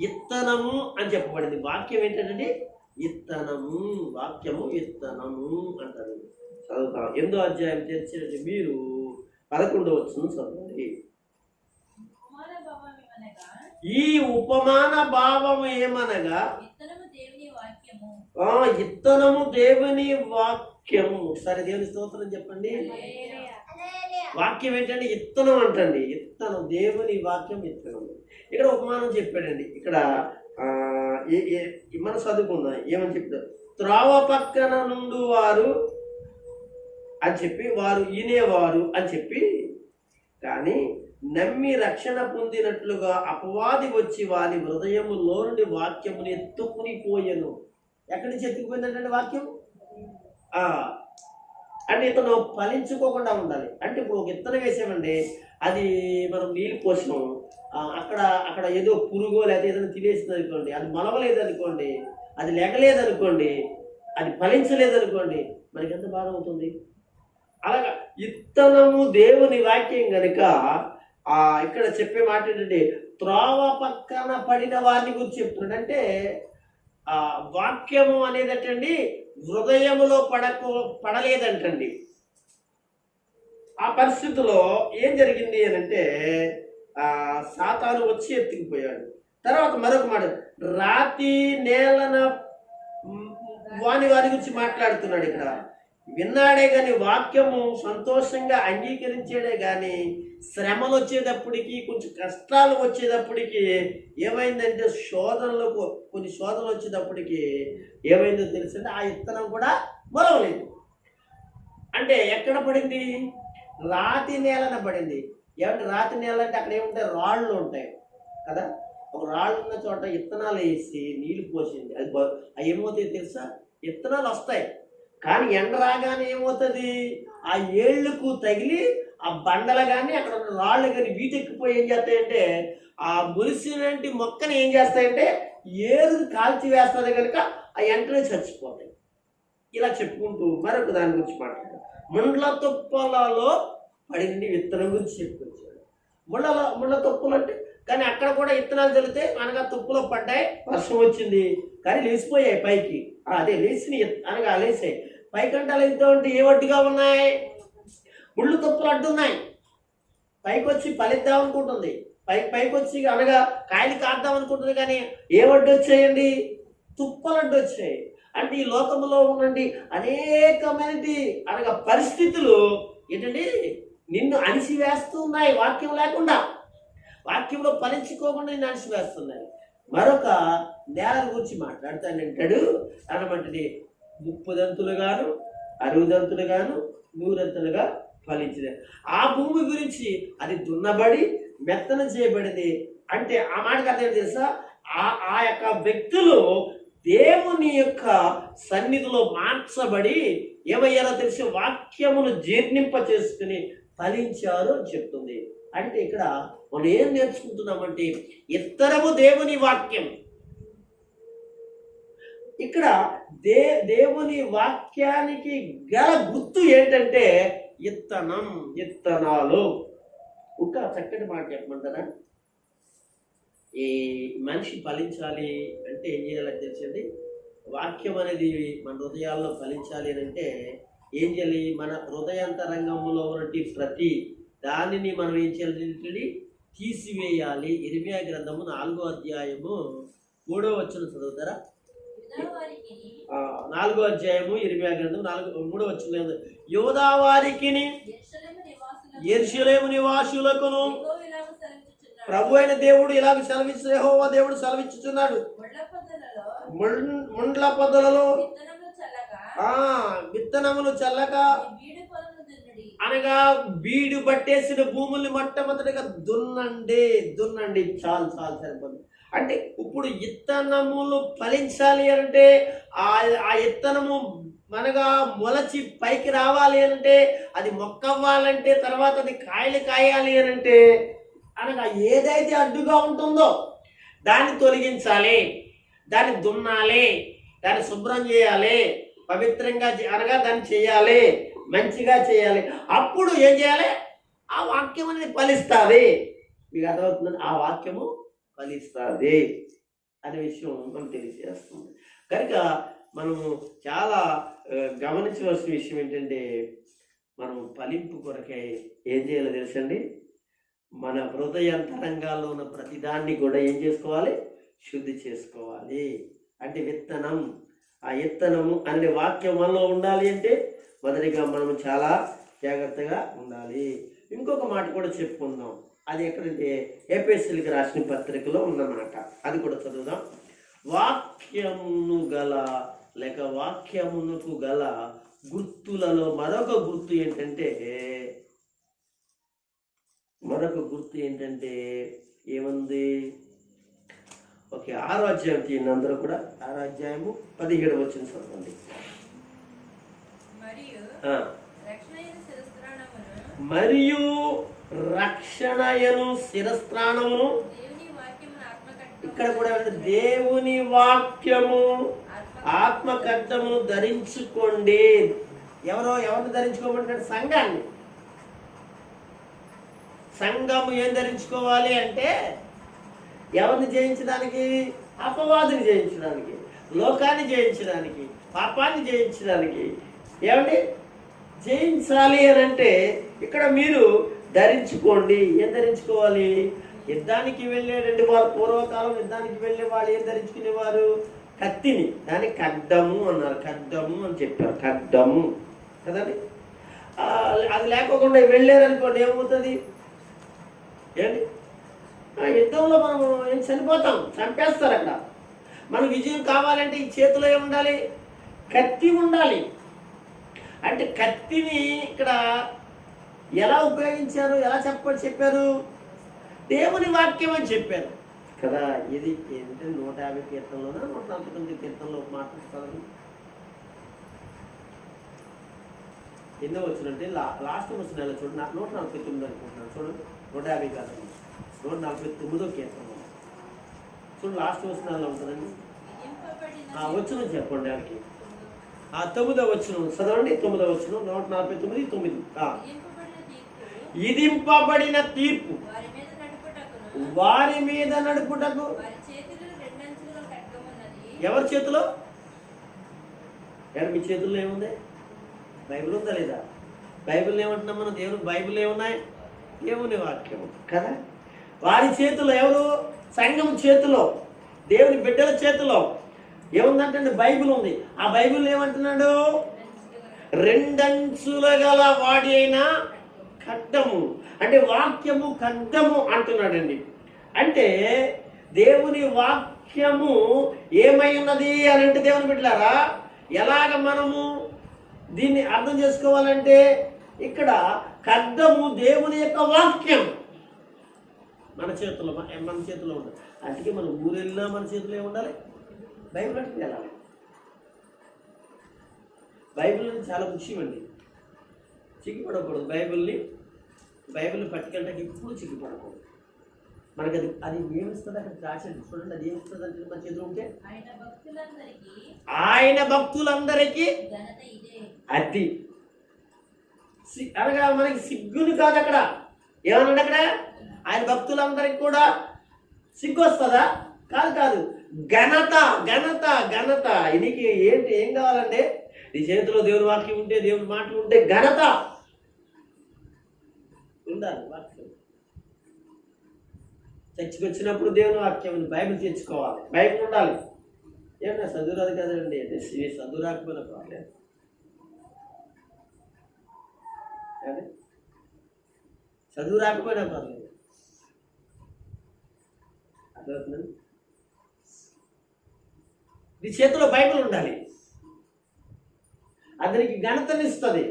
ఇత్తనము అని చెప్పబడింది. వాక్యం ఏంటంటే ఇత్తనము, వాక్యము ఇత్తనము అంటారు. చదువుతాం. 8వ అధ్యాయం తెచ్చినట్టు మీరు 11వ వచనం చదవండి. ఈ ఉపమాన భావం ఏమనగా ఇత్తనము దేవుని వాక్యము. ఒకసారి దేవుని స్తోత్రం చెప్పండి. వాక్యం ఏంటంటే ఇత్తనం అంటండి. ఇత్తనం దేవుని వాక్యం ఇత్తనం. ఇక్కడ ఉపమానం చెప్పాడండి. ఇక్కడ మనం చదువుకుందాం ఏమని చెప్తారు. త్రోవ పక్కన నుండి వారు అని చెప్పి, వారు ఈనేవారు అని చెప్పి, కానీ నమ్మి రక్షణ పొందినట్లుగా అపవాది వచ్చి వారి హృదయములో నుండి వాక్యముని ఎత్తుకుని పోయెను. ఎక్కడి నుంచి ఎత్తుకుపోయిందంటే వాక్యం అంటే ఇతను ఫలించుకోకుండా ఉండాలి. అంటే ఇప్పుడు ఒక ఇత్తనం వేసామండి, అది మనం నీళ్ళు పోసినాం, అక్కడ అక్కడ ఏదో పురుగో లేదా ఏదైనా తినేసింది అనుకోండి, అది మొలవలేదనుకోండి, అది లెగలేదనుకోండి, అది ఫలించలేదనుకోండి, మనకి ఎంత బాధ అవుతుంది. అలాగా ఇత్తనము దేవుని వాక్యం కనుక ఇక్కడ చెప్పే మాట ఏంటంటే త్రోవ పక్కన పడిన వారిని గురించి చెప్తున్నాడు. అంటే వాక్యము అనేదటండి హృదయములో పడలేదంటండి. ఆ పరిస్థితిలో ఏం జరిగింది అని అంటే సాతాను వచ్చి ఎత్తుకుపోయాడు. తర్వాత మరొక మాట, రాతి నేలన వారి గురించి మాట్లాడుతున్నాడు. ఇక్కడ విన్నాడే కానీ వాక్యము సంతోషంగా అంగీకరించాడే కానీ శ్రమలు వచ్చేటప్పటికి, కొంచెం కష్టాలు వచ్చేటప్పటికి ఏమైందంటే కొన్ని శోధనలు వచ్చేటప్పటికి ఏమైందో తెలుసంటే ఆ ఇత్తనం కూడా మొలవలేదు. అంటే ఎక్కడ పడింది? రాతి నేలన పడింది. ఏమంటే రాతి నేల అంటే అక్కడ ఏముంటాయి? రాళ్ళు ఉంటాయి కదా. ఒక రాళ్ళు ఉన్న చోట ఇత్తనాలు వేసి నీళ్లు పోసింది. అది ఏమవుతాయి తెలుసా? ఇత్తనాలు వస్తాయి, కానీ ఎండ రాగానే ఏమవుతుంది? ఆ ఏళ్ళకు తగిలి ఆ బండలు కానీ అక్కడ ఉన్న రాళ్ళు కానీ వీటెక్కిపోయి ఏం చేస్తాయంటే ఆ మురిసినటువంటి మొక్కని ఏం చేస్తాయంటే ఏరు కాల్చి వేస్తుంది కనుక ఆ ఎంటనే చచ్చిపోతాయి. ఇలా చెప్పుకుంటూ మరొక దాని గురించి మాట్లాడారు. ముండ్ల తుప్పలలో పడింది విత్తనం గురించి చెప్పుకొచ్చాడు. ముళ్ళ తుప్పలు అంటే, కానీ అక్కడ కూడా విత్తనాలు చల్లితే అనగా తుప్పులో పడ్డాయి, వర్షం వచ్చింది, కానీ లేచిపోయాయి పైకి. అదే లేచి అనగా లేచాయి పైకంటాలు ఎంత ఉంటే ఏ వడ్డుగా ఉన్నాయి? ముళ్ళు తుప్పలు అడ్డున్నాయి. పైకి వచ్చి ఫలిద్దాం అనుకుంటుంది, పైకి వచ్చి అనగా కాయలు కాద్దాం అనుకుంటుంది, కానీ ఏ వడ్డు వచ్చాయండి? తుప్పలు అడ్డు వచ్చాయి. అంటే ఈ లోకంలో ఉన్నండి అనేకమైనది అనగా పరిస్థితులు ఏంటండి నిన్ను అణిసివేస్తూ ఉన్నాయి. వాక్యం లేకుండా, వాక్యంలో ఫలించుకోకుండా నిన్ను అణిసివేస్తున్నాయి. మరొక నేల గురించి మాట్లాడతానంటాడు అనమంటే 30 దంతులుగాను 60 దంతులుగాను 100 దంతులుగా ఫలించింది. ఆ భూమి గురించి అది దున్నబడి మెత్తన చేయబడింది. అంటే ఆ మాటకు అర్థం తెలుసా? ఆ యొక్క వ్యక్తులు దేవుని యొక్క సన్నిధిలో మార్చబడి ఏమయ్యారో తెలిసి వాక్యమును జీర్ణింప చేసుకుని ఫలించారు అని చెప్తుంది. అంటే ఇక్కడ మనం ఏం నేర్చుకుంటున్నామంటే ఇత్తరము దేవుని వాక్యం. ఇక్కడ దేవుని వాక్యానికి గల గుర్తు ఏంటంటే ఇత్తనాలు. ఇంకా చక్కటి మాట చెప్పమంటారా? ఈ మనిషి ఫలించాలి అంటే ఏం చేయాలని తెలిసింది? వాక్యం అనేది మన హృదయాల్లో ఫలించాలి అని అంటే ఏం చేయాలి? మన హృదయాంతరంగంలో ఉన్నటి ప్రతి దానిని మనం ఏం చేయాలి? తీసివేయాలి. ఇర్మియా గ్రంథము 4వ అధ్యాయము 3వ వచనం చదువుతారా? 4వ అధ్యాయము ఇర్మియా గ్రంథం 3వ వచనం, యూదా వారికిని యెరూషలేము నివాసులకును ప్రభు అయిన దేవుడు ఇలాగ సెలవిస్తూ యెహోవా దేవుడు సెలవిచ్చుచున్నాడు, ముండ్ల పొదలలో విత్తనములు చల్లక అనగా బీడు పట్టేసిన భూముల్ని మొట్టమొదటిగా దున్నండి. చాలు సరిపోతుంది. అంటే ఇప్పుడు ఇత్తనములు ఫలించాలి అంటే ఆ ఇత్తనము మనగా మొలచి పైకి రావాలి అంటే, అది మొక్కవ్వాలంటే, తర్వాత అది కాయలు కాయాలి అంటే అనగా ఏదైతే అడ్డుగా ఉంటుందో దాన్ని తొలగించాలి, దాన్ని దున్నాలి, దాన్ని శుభ్రం చేయాలి, పవిత్రంగా అనగా దాన్ని చేయాలి, మంచిగా చేయాలి. అప్పుడు ఏం చేయాలి? ఆ వాక్యం అనేది ఫలిస్తుంది. మీకు అర్థమవుతుందని ఆ వాక్యము ఫలిస్తుంది అనే విషయం మనం తెలియజేస్తుంది. కనుక మనము చాలా గమనించవలసిన విషయం ఏంటంటే మనం ఫలింపు కొరకై ఏం చేయాలో తెలుసండి? మన హృదయాంతరంగాల్లో ఉన్న ప్రతిదాన్ని కూడా ఏం చేసుకోవాలి? శుద్ధి చేసుకోవాలి. అంటే విత్తనం, ఆ విత్తనము అనే వాక్యం మనలో ఉండాలి అంటే మొదటిగా మనం చాలా జాగ్రత్తగా ఉండాలి. ఇంకొక మాట కూడా చెప్పుకుందాం. అది ఎక్కడంటే ఎఫెసీయులకు రాసిన పత్రికలో ఉన్నమాట. అది కూడా చదువుదాం. వాక్యమును గల లేక వాక్యమునకు గల గుర్తులలో మరొక గుర్తు ఏంటంటే ఏముంది? ఓకే, 6వ అధ్యాయం తీయండి అందరూ కూడా. 6వ అధ్యాయము 17వ వచనం చదవండి. మరియు రక్షణయను శిరస్త్రాణమును, ఇక్కడ కూడా దేవుని వాక్యము ఆత్మకడ్డమును ధరించుకోండి. ఎవరిని ధరించుకోమంటాడు? సంఘాన్ని. సంఘము ఏం ధరించుకోవాలి అంటే ఎవరిని జయించడానికి? అపవాదిని జయించడానికి, లోకాన్ని జయించడానికి, పాపాన్ని జయించడానికి. ఏమండి జయించాలి అని అంటే ఇక్కడ మీరు ధరించుకోండి. ఏం ధరించుకోవాలి? యుద్ధానికి వెళ్ళే పూర్వకాలం యుద్ధానికి వెళ్ళే వాళ్ళు ఏం ధరించుకునేవారు? కత్తిని. దాన్ని ఖడ్గము అన్నారు. ఖడ్గము అని చెప్పారు. ఖడ్గము కదండి. అది లేకోకుండా వెళ్ళారనుకోండి ఏమవుతుంది? ఏంటి యుద్ధంలో మనం ఏం చనిపోతాం, చంపేస్తారు అక్కడ. మన విజయం కావాలంటే ఈ చేతిలో ఏముండాలి? కత్తి ఉండాలి. అంటే కత్తిని ఇక్కడ ఎలా ఉపయోగించారు? ఎలా చెప్పారు? దేవుని వాక్యం అని చెప్పారు కదా. ఇది ఏంటంటే 150 కీర్తనలోనా 149 కీర్తనలో మాట్లాడుతారు. ఎన్నో వచ్చినట్టే లాస్ట్ వచ్చిన నెల చూడండి. 149 అనుకుంటున్నాను. చూడండి, 150 కాదు, 149వ కీర్తనలో చూడండి. లాస్ట్ వచ్చినాల్లో ఉంటుందండి. వచ్చిన చెప్పండి ఆడికి. 9వ వచనం చదవండి. 9వ వచనం 149:9. ఇదింపబడిన తీర్పు వారి మీద నడుపుటకు. ఎవరి చేతిలో? మీ చేతుల్లో ఏముంది? బైబిల్ ఉందా లేదా? బైబిల్ ఏమంటున్నాం మనం? దేవుని బైబిల్ ఏమున్నాయి? దేవుని వాక్యం కదా. వారి చేతిలో. ఎవరు? సంఘం చేతిలో, దేవుని బిడ్డల చేతిలో ఏముందంటే బైబిల్ ఉంది. ఆ బైబిల్ ఏమంటున్నాడు? 2 అంచుల గల వాడి అయిన ఖడ్గము. అంటే వాక్యము ఖడ్గము అంటున్నాడండి. అంటే దేవుని వాక్యము ఏమై ఉన్నది అని అంటే దేవుని బిడ్డలారా, ఎలాగ మనము దీన్ని అర్థం చేసుకోవాలంటే ఇక్కడ ఖడ్గము దేవుని యొక్క వాక్యం మన చేతిలో ఉండాలి. అందుకే మనం ఊరు వెళ్ళినా మన చేతిలో ఉండాలి. బైబిల్ అంటే వెళ్ళాలి. బైబిల్ అనేది చాలా ముఖ్యం అండి. చిక్కిపడకూడదు. బైబిల్ని పట్టుకెళ్ళడానికి ఎప్పుడు చిక్కిపడకూడదు. మనకి అది ఏమిస్తుంది? అక్కడ రాసేది చూడండి. అది ఏమిస్తుంది అంటే మన చేతిలో ఉంటే ఆయన భక్తులందరికీ అది అనగా మనకి సిగ్గుని కాదు. అక్కడ ఏమన్నాడు? అక్కడ ఆయన భక్తులందరికీ కూడా సిగ్గు వస్తుందా? కాదు. ఘనత. నీకు ఏంటి? ఏం కావాలంటే నీ చేతిలో దేవుని వాక్యం ఉంటే, దేవుని మాటలు ఉంటే ఘనత ఉండాలి. వాక్యం చర్చికి వచ్చినప్పుడు దేవుని వాక్యం బైబిల్ తెచ్చుకోవాలి. బైబిల్ ఉండాలి. ఏమన్నా చదువురాదు కదండి, చదువు రాకపోయినా పర్లేదు. చదువు రాకపోయినా పర్లేదు. అర్థమవుతుందండి. నీ చేతిలో బైబిల్ ఉండాలి. అతనికి ఘనతనిస్తుంది.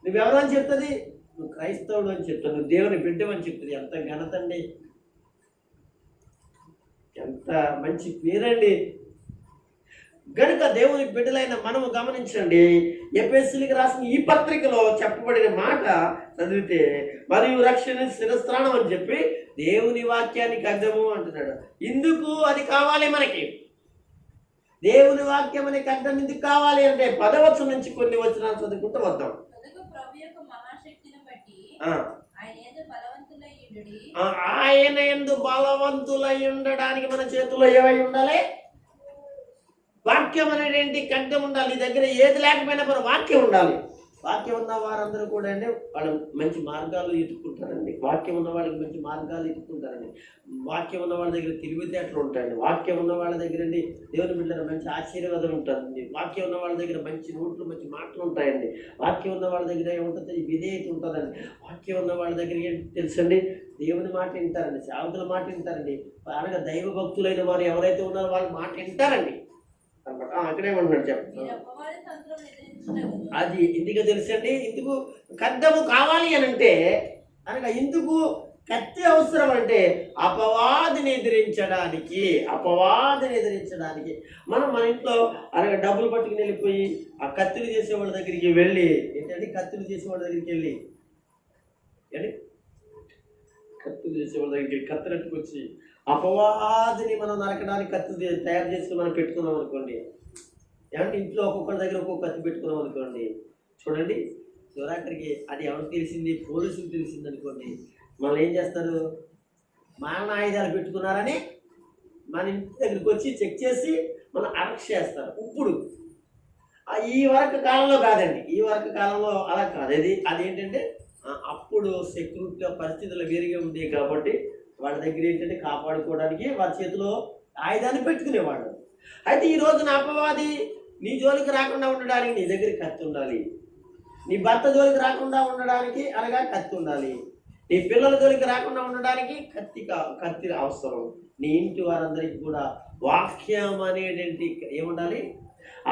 నువ్వెవరు అని చెప్తుంది? నువ్వు క్రైస్తవుడు అని చెప్తావు, నువ్వు దేవుని బిడ్డవని చెప్తుంది. ఎంత ఘనత అండి, ఎంత మంచి పేరండి. గనుక దేవుని బిడ్డలైన మనము గమనించండి, ఎఫెసీయులకు రాసిన ఈ పత్రికలో చెప్పబడిన మాట చదివితే, మరియు రక్షణ శిరస్త్రాణం అని చెప్పి దేవుని వాక్యానికి అర్థము అంటున్నాడు. ఇందుకు అది కావాలి మనకి. దేవుని వాక్యం అనే అర్థం ఎందుకు కావాలి అంటే 10వ వచనం నుంచి కొన్ని వచనాలు చదువుకుంటూ వద్దాం. ఆయన యందు బలవంతులై ఉండడానికి మన చేతుల్లో ఏవై ఉండాలి? వాక్యం అనేది ఖడ్గం ఉండాలి. నీ దగ్గర ఏది లేకపోయినా వాక్యం ఉండాలి. వాక్యం ఉన్న వారందరూ కూడా అండి వాళ్ళు మంచి మార్గాలు ఎత్తుకుంటారండి. వాక్యం ఉన్న వాళ్ళకి మంచి మార్గాలు ఎత్తుకుంటారండి. వాక్యం ఉన్న వాళ్ళ దగ్గర తెలివితేటలు ఉంటాయండి. వాక్యం ఉన్న వాళ్ళ దగ్గర అండి దేవుని బిడ్డల మంచి ఆశీర్వాదం ఉంటుందండి. వాక్యం ఉన్న వాళ్ళ దగ్గర మంచి నోట్లు మంచి మాటలు ఉంటాయండి. వాక్యం ఉన్న వాళ్ళ దగ్గర ఏముంటుంది, విధేయత ఉంటుందండి. వాక్యం ఉన్న వాళ్ళ దగ్గర ఏంటి తెలుసండి, దేవుని మాట వింటారండి, సేవకుల మాట వింటారండి. అనగా దైవ భక్తులైన వారు ఎవరైతే ఉన్నారో వాళ్ళ మాట వింటారండి అనమాట. అక్కడేమంటున్నాడు చెప్పండి, అది ఎందుకు తెలుసండి, ఎందుకు ఖడ్గము కావాలి అని అంటే అనగా ఎందుకు కత్తి అవసరం అంటే అపవాదిని ఎదిరించడానికి. మనం మన ఇంట్లో అనగా డబ్బులు పట్టుకుని వెళ్ళిపోయి ఆ కత్తులు చేసేవాళ్ళ దగ్గరికి వెళ్ళి ఏంటంటే కత్తులు చేసేవాళ్ళ దగ్గరికి వెళ్ళి ఏంటి కత్తులు చేసేవాళ్ళ దగ్గరికి కత్తిరెట్టుకొచ్చి అపవాదిని మనం నరకడానికి కత్తి తయారు చేసుకుని మనం పెట్టుకున్నాం అనుకోండి. ఏమంటే ఇంట్లో ఒక్కొక్కరి దగ్గర ఒక్కొక్క కత్తి పెట్టుకున్నాం అనుకోండి, చూడండి శివరాత్రికి అది ఎవరికి తెలిసింది, పోలీసులకు తెలిసింది అనుకోండి, మనం ఏం చేస్తారు, మారణ ఆయుధాలు పెట్టుకున్నారని మన ఇంటి దగ్గరికి వచ్చి చెక్ చేసి మనం అరెస్ట్ చేస్తారు. ఇప్పుడు ఈ వరకు కాలంలో కాదండి, ఈ వరకు కాలంలో అలా కాదు. అదేంటంటే అప్పుడు సెక్యూరిటీ పరిస్థితులు వేరుగా ఉండేవి కాబట్టి వాళ్ళ దగ్గర ఏంటంటే కాపాడుకోవడానికి వాళ్ళ చేతిలో ఆయుధాన్ని పెట్టుకునేవాడు. అయితే ఈ రోజున అపవాది నీ జోలికి రాకుండా ఉండడానికి నీ దగ్గర కత్తి ఉండాలి, నీ భర్త జోలికి రాకుండా ఉండడానికి అనగా కత్తి ఉండాలి, నీ పిల్లల జోలికి రాకుండా ఉండడానికి కత్తి అవసరం. నీ ఇంటి వారందరికీ కూడా వాక్యం అనేటువంటి ఏముండాలి,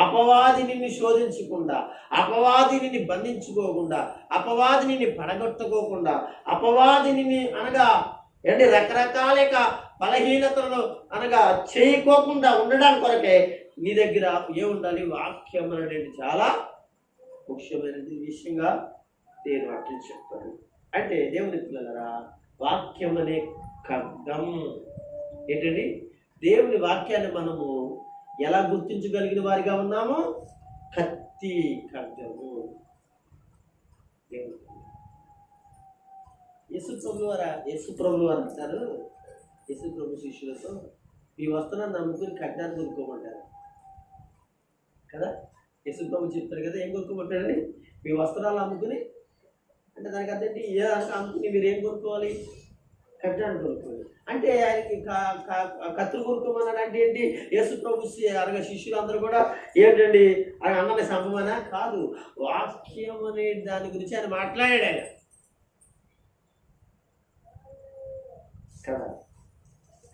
అపవాది నిన్ను శోధించకుండా, అపవాది నిన్ను బంధించుకోకుండా, అపవాది నిన్ను పడగొట్టుకోకుండా, అపవాది నిన్ను అనగా ఏంటి రకరకాల బలహీనతలను అనగా చేయకోకుండా ఉండడానికి కొరకే నీ దగ్గర ఏముండాలి, వాక్యం అనేటువంటి చాలా ముఖ్యమైనది విషయంగా నేను వాక్యం చెప్తాను. అంటే దేవుని పిల్లలరా, వాక్యం అనే ఖడ్గం ఏంటండి, దేవుని వాక్యాన్ని మనము ఎలా గుర్తించగలిగిన వారిగా ఉన్నామో, కత్తి ఖడ్గము. యేసు ప్రభువు వారు అంటారు యేసు ప్రభు శిష్యులతో, ఈ వస్త్రాన్ని నమ్ముకుని ఖడ్గాన్ని కొనుక్కోమంటారు కదా. యేసు ప్రభు చెప్తారు కదా, ఏం కొనుక్కోమంటారని, మీ వస్త్రాలు అమ్ముకుని అంటే దానికి అర్థంటే అమ్ముకుని మీరు ఏం కొనుక్కోవాలి, ఖడ్గాన్ని కొనుక్కోవాలి. అంటే ఆయనకి కత్తులు కొనుక్కోమన్నాడు అంటే ఏంటి, యేసు ప్రభు అనగా శిష్యులందరూ కూడా ఏంటండి ఆయన అన్నని సంభవనా కాదు, వాక్యం అనే దాని గురించి ఆయన మాట్లాడాడు ఆయన కదా.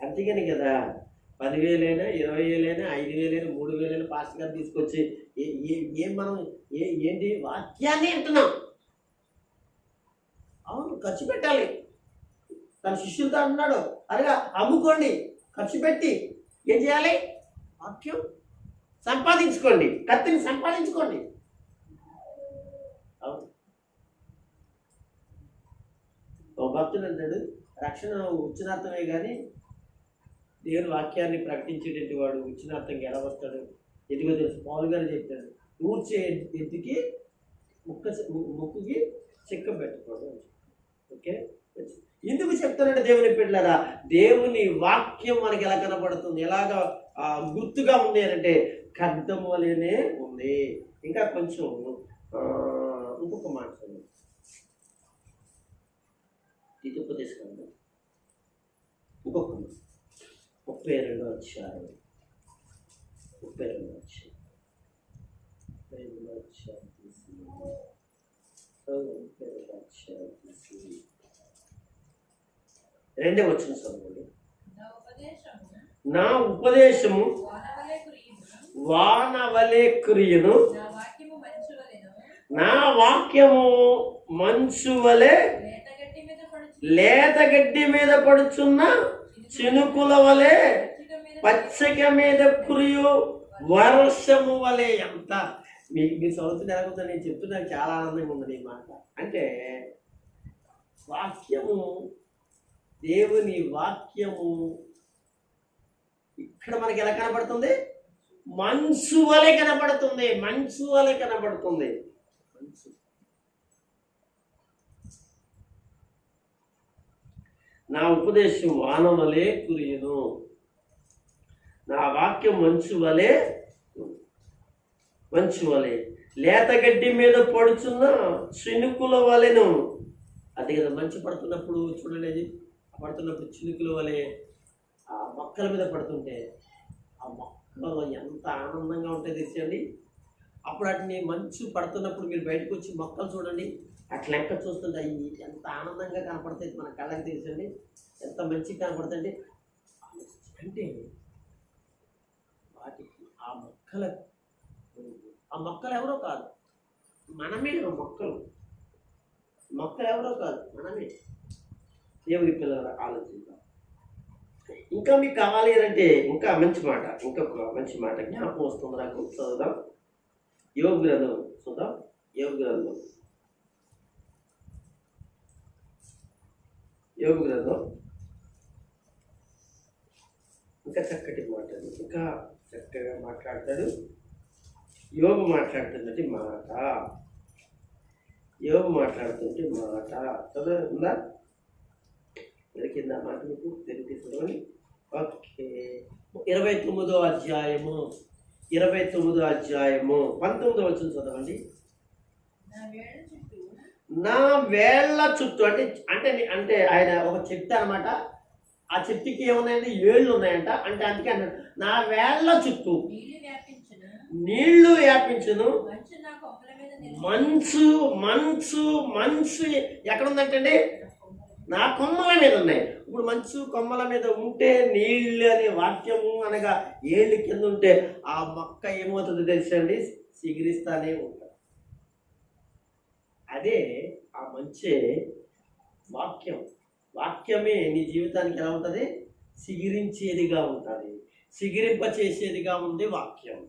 అంతేగాని కదా 10,000 20,000 5,000 3,000 పాస్టర్ గారు తీసుకొచ్చి ఏం మనం ఏంటి వాక్యాన్ని అంటున్నాం. అవును, ఖర్చు పెట్టాలి. తన శిష్యులతో అంటున్నాడు అనగా అమ్ముకోండి, ఖర్చు పెట్టి ఏం చేయాలి, వాక్యం సంపాదించుకోండి, కత్తిని సంపాదించుకోండి. అవును, ఒక భక్తుడు అంటాడు, రక్షణ ఉచ్చినార్థమే కానీ దేవుని వాక్యాన్ని ప్రకటించేటువంటి వాడు ఉచ్చినార్థంగా ఎలా వస్తాడు, ఎందుకో తెలుసు. పౌలు గారు చెప్తాడు, ఊర్చే ఎత్తుకి ముక్కుకి చెక్క పెట్టుకోవడం. ఓకే, ఎందుకు చెప్తానంటే దేవుని బిడ్డలారా, దేవుని వాక్యం మనకి ఎలా కనపడుతుంది, ఎలాగా గుర్తుగా ఉంది అంటే ఖడ్గం వలెనే ఉంది. ఇంకా కొంచెం ఇంకొక మాట తీసుకుందాం, ఇంకొక 32వ అధ్యాయం 32వ అధ్యాయం తీసి 2వ వచనం చదవండి. నా ఉపదేశము వానవలే కురియును, నా వాక్యము మంచు వలె లేతగడ్డి మీద పడుచున్న చినుకుల వలె పచ్చిక మీద కురియు వర్షము వలె. ఎంత మీరు చదువుతున్న ఎలాగుందో నేను చెప్తున్నా, చాలా ఆనందంగా ఉంది ఈ మాట. అంటే వాక్యము, దేవుని వాక్యము ఇక్కడ మనకి ఎలా కనపడుతుంది, మంచు వలె కనపడుతుంది, మంచు వలె కనపడుతుంది. మంచు, నా ఉపదేశం వాన వలె కురియును, నా వాక్యం మంచు వలె లేతగడ్డి మీద పడుచున్న చినుకుల వలెను. అదే కదా, మంచు పడుతున్నప్పుడు చూడండి, అది పడుతున్నప్పుడు చినుకుల వలె ఆ మొక్కల మీద పడుతుంటే ఆ మొక్కలు ఎంత ఆనందంగా ఉంటాయి తెచ్చండి. అప్పుడు వాటిని మంచు పడుతున్నప్పుడు మీరు బయటకు వచ్చి మొక్కలు చూడండి, అట్లా లెక్క చూస్తుంటే అవి ఎంత ఆనందంగా కనపడతాయి మన కళ్ళకి తెలుసండి, ఎంత మంచిగా కనపడుతుంది. అంటే వాటికి ఆ మొక్కలు ఎవరో కాదు, మనమే. మొక్కలు ఎవరో కాదు, మనమే. దేవుని పిల్లలు ఆలోచిద్దాం. ఇంకా మీకు కావాలి అంటే ఇంకా మంచి మాట, ఇంకొక మంచి మాట జ్ఞాపకం వస్తుంది నాకు. చదువుదాం, యోబు గ్రంథం చూద్దాం. యోబు గ్రంథం ఇంకా చక్కటి మాట, ఇంకా చక్కగా మాట్లాడతాడు యోబు. మాట్లాడుతున్నట్టు మాట చదువుందా? దొరికిందా మాట మీకు? తెలిపి చదవండి. ఓకే, 29వ అధ్యాయము 19వ వచనం చదవండి. నా వేళ్ల చుట్టూ అంటే అంటే ఆయన ఒక చెట్టు అనమాట. ఆ చెట్టుకి ఏమున్నాయంటే ఏళ్ళు ఉన్నాయంట. అంటే అందుకే అన్నాడు నా వేళ్ల చుట్టూ నీళ్లు వ్యాపించును. మంచు ఎక్కడ ఉందంటే నా కొమ్మల మీద ఉన్నాయి. ఇప్పుడు మంచు కొమ్మల మీద ఉంటే నీళ్ళు అనే వాక్యము అనగా ఏళ్ళు కింద ఉంటే ఆ మొక్క ఏమవుతుందో తెలుసండి, సిగిరిస్తానే ఉంటుంది. అదే ఆ మంచే వాక్యమే నీ జీవితానికి ఎలా ఉంటుంది? సిగిరించేదిగా ఉంటుంది, సిగిరింప చేసేదిగా ఉంది వాక్యం.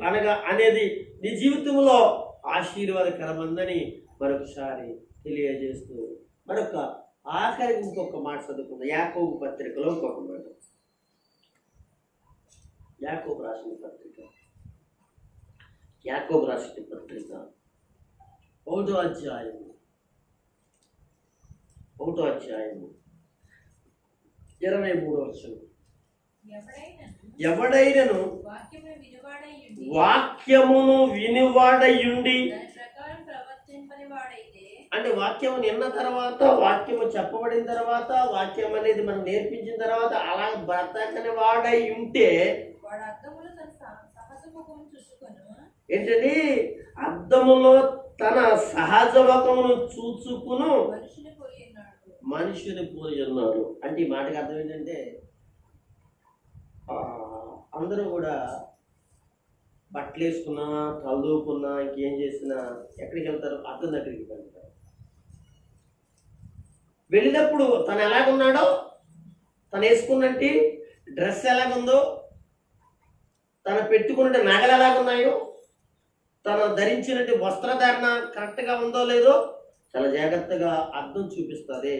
అనగా అనేది నీ జీవితంలో ఆశీర్వాదకరమందని మరొకసారి తెలియజేస్తూ మరొక ఆఖరి ఇంకొక మాట చదువుకుందాం. యాకోబు పత్రికలో ఇంకొక మాట, యాకోబు రాసిన పత్రిక 1వ అధ్యాయము 23వ వచనం. ఎవడైనను వాక్యమును వినివాడయుండి, అంటే వాక్యము నిన్న తర్వాత, వాక్యము చెప్పబడిన తర్వాత, వాక్యం అనేది మనం నేర్పించిన తర్వాత అలా బ్రతకని వాడై ఉంటే ఏంటండి? అద్దములో తన సహజ ముఖమును చూచుకును మనిషిని పోయి ఉన్నాడు. అంటే ఈ మాటకి అర్థం ఏంటంటే అందరూ కూడా బట్టలు వేసుకున్నా, చదువుకున్నా, ఇంకేం చేసినా ఎక్కడికి వెళ్తారు? అద్దం దగ్గరికి వెళ్తారు. వెళ్ళినప్పుడు తను ఎలాగున్నాడో, తను వేసుకున్నట్టు డ్రెస్ ఎలాగుందో, తను పెట్టుకున్నట్టు నగలు ఎలాగున్నాయో, తను ధరించినట్టు వస్త్రధారణ కరెక్ట్గా ఉందో లేదో చాలా జాగ్రత్తగా అద్దం చూపిస్తుంది.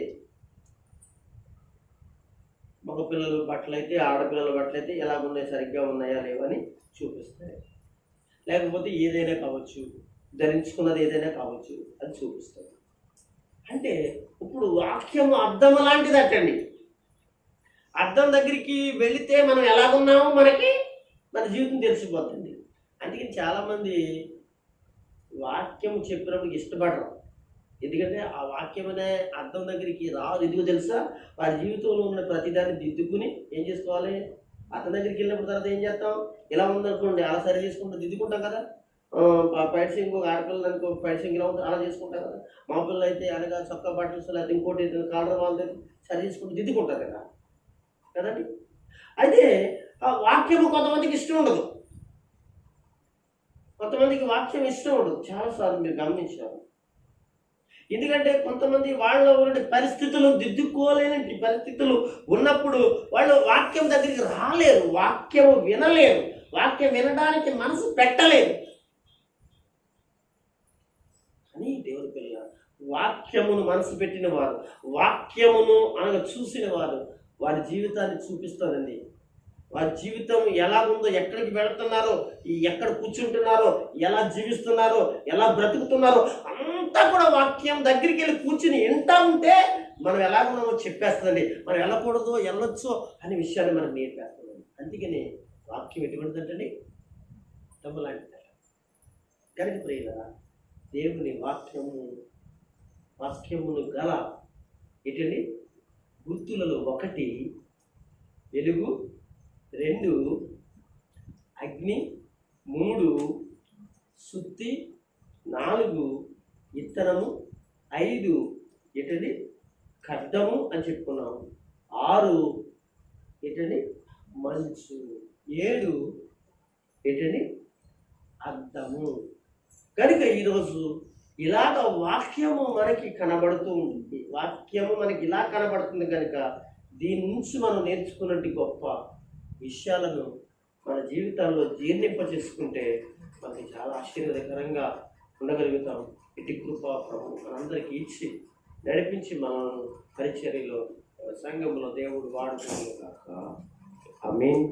మగపిల్లల బట్టలు అయితే, ఆడపిల్లల బట్టలు అయితే ఎలాగున్నాయి, సరిగ్గా ఉన్నాయా లేవని చూపిస్తాయి. లేకపోతే ఏదైనా కావచ్చు, ధరించుకున్నది ఏదైనా కావచ్చు, అది చూపిస్తుంది. అంటే ఇప్పుడు వాక్యము అద్దం లాంటిది అట్టండి. అద్దం దగ్గరికి వెళితే మనం ఎలాగున్నామో మనకి మన జీవితం తెలిసిపోతుంది. అందుకని చాలామంది వాక్యం చెప్పినప్పుడు ఇష్టపడరు. ఎందుకంటే ఆ వాక్యం అనే అర్థం దగ్గరికి రాదు. ఎందుకు తెలుసా? వారి జీవితంలో ఉన్న ప్రతిదాన్ని దిద్దుకుని ఏం చేసుకోవాలి? అతని దగ్గరికి వెళ్ళినప్పుడు తర్వాత ఏం చేస్తాం? ఇలా ఉందనుకోండి, అలా సరి చేసుకుంటూ దిద్దుకుంటాం కదా. పైట్ సింగ్ ఆడపిల్లలు అనుకో, పైట్ సింగ్ ఇలా ఉంటుంది, అలా చేసుకుంటాం కదా. మా పిల్లలు అయితే అనగా చొక్కా బట్టలు లేకపోతే ఇంకోటి కాలర్ వాళ్ళతో సరి చేసుకుంటూ దిద్దుకుంటారు కదా కదండి. అయితే ఆ వాక్యము కొంతమందికి ఇష్టం ఉండదు, కొంతమందికి వాక్యం ఇష్టం ఉండదు. చాలాసార్లు మీరు గమనించారు. ఎందుకంటే కొంతమంది వాళ్ళ ఉన్న పరిస్థితులు, దిద్దుకోలేని పరిస్థితులు ఉన్నప్పుడు వాళ్ళు వాక్యం దగ్గరికి రాలేరు, వాక్యము వినలేరు, వాక్యం వినడానికి మనసు పెట్టలేరు. అని దేవుని పిల్ల వాక్యమును మనసు పెట్టిన వారు, వాక్యమును అనగా చూసిన వారు వారి జీవితాన్ని చూపిస్తారండి. వారి జీవితం ఎలా ఉందో, ఎక్కడికి వెళుతున్నారో, ఎక్కడ కూర్చుంటున్నారో, ఎలా జీవిస్తున్నారో, ఎలా బ్రతుకుతున్నారో అంతా కూడా వాక్యం దగ్గరికి వెళ్ళి కూర్చుని వింటా ఉంటే మనం ఎలా ఉన్నామో చెప్పేస్తుందండి. మనం వెళ్ళకూడదు, వెళ్ళొచ్చో అనే విషయాన్ని మనకు నేర్పేస్తుందండి. అందుకని వాక్యం ఎటువంటిదంటండి? దమ్ము లాంటిది. కనుక ప్రియులారా, దేవుని వాక్యమును గల ఏంటండి గుర్తులలో 1 వెలుగు, 2 అగ్ని, 3 సుత్తి, 4 ఇత్తనము, 5 ఏంటండి ఖడ్గము అని చెప్పుకున్నాము, 6 ఏంటండి మంచు, 7 ఏంటండి అద్దము. కనుక ఈరోజు ఇలాగ వాక్యము మనకి కనబడుతూ ఉంటుంది. వాక్యము మనకి ఇలా కనబడుతుంది కనుక దీని నుంచి మనం నేర్చుకున్నట్టు గొప్ప విషయాలను మన జీవితాల్లో జీర్ణింప చేసుకుంటే మనకి చాలా ఆశీర్వాదకరంగా ఉండగలుగుతాం. ఇటు కృప ప్రభు మనందరికీ ఇచ్చి నడిపించి మనల్ని పరిచర్యలో సంఘంలో దేవుడు వాడుకునే కాక ఆమేన్.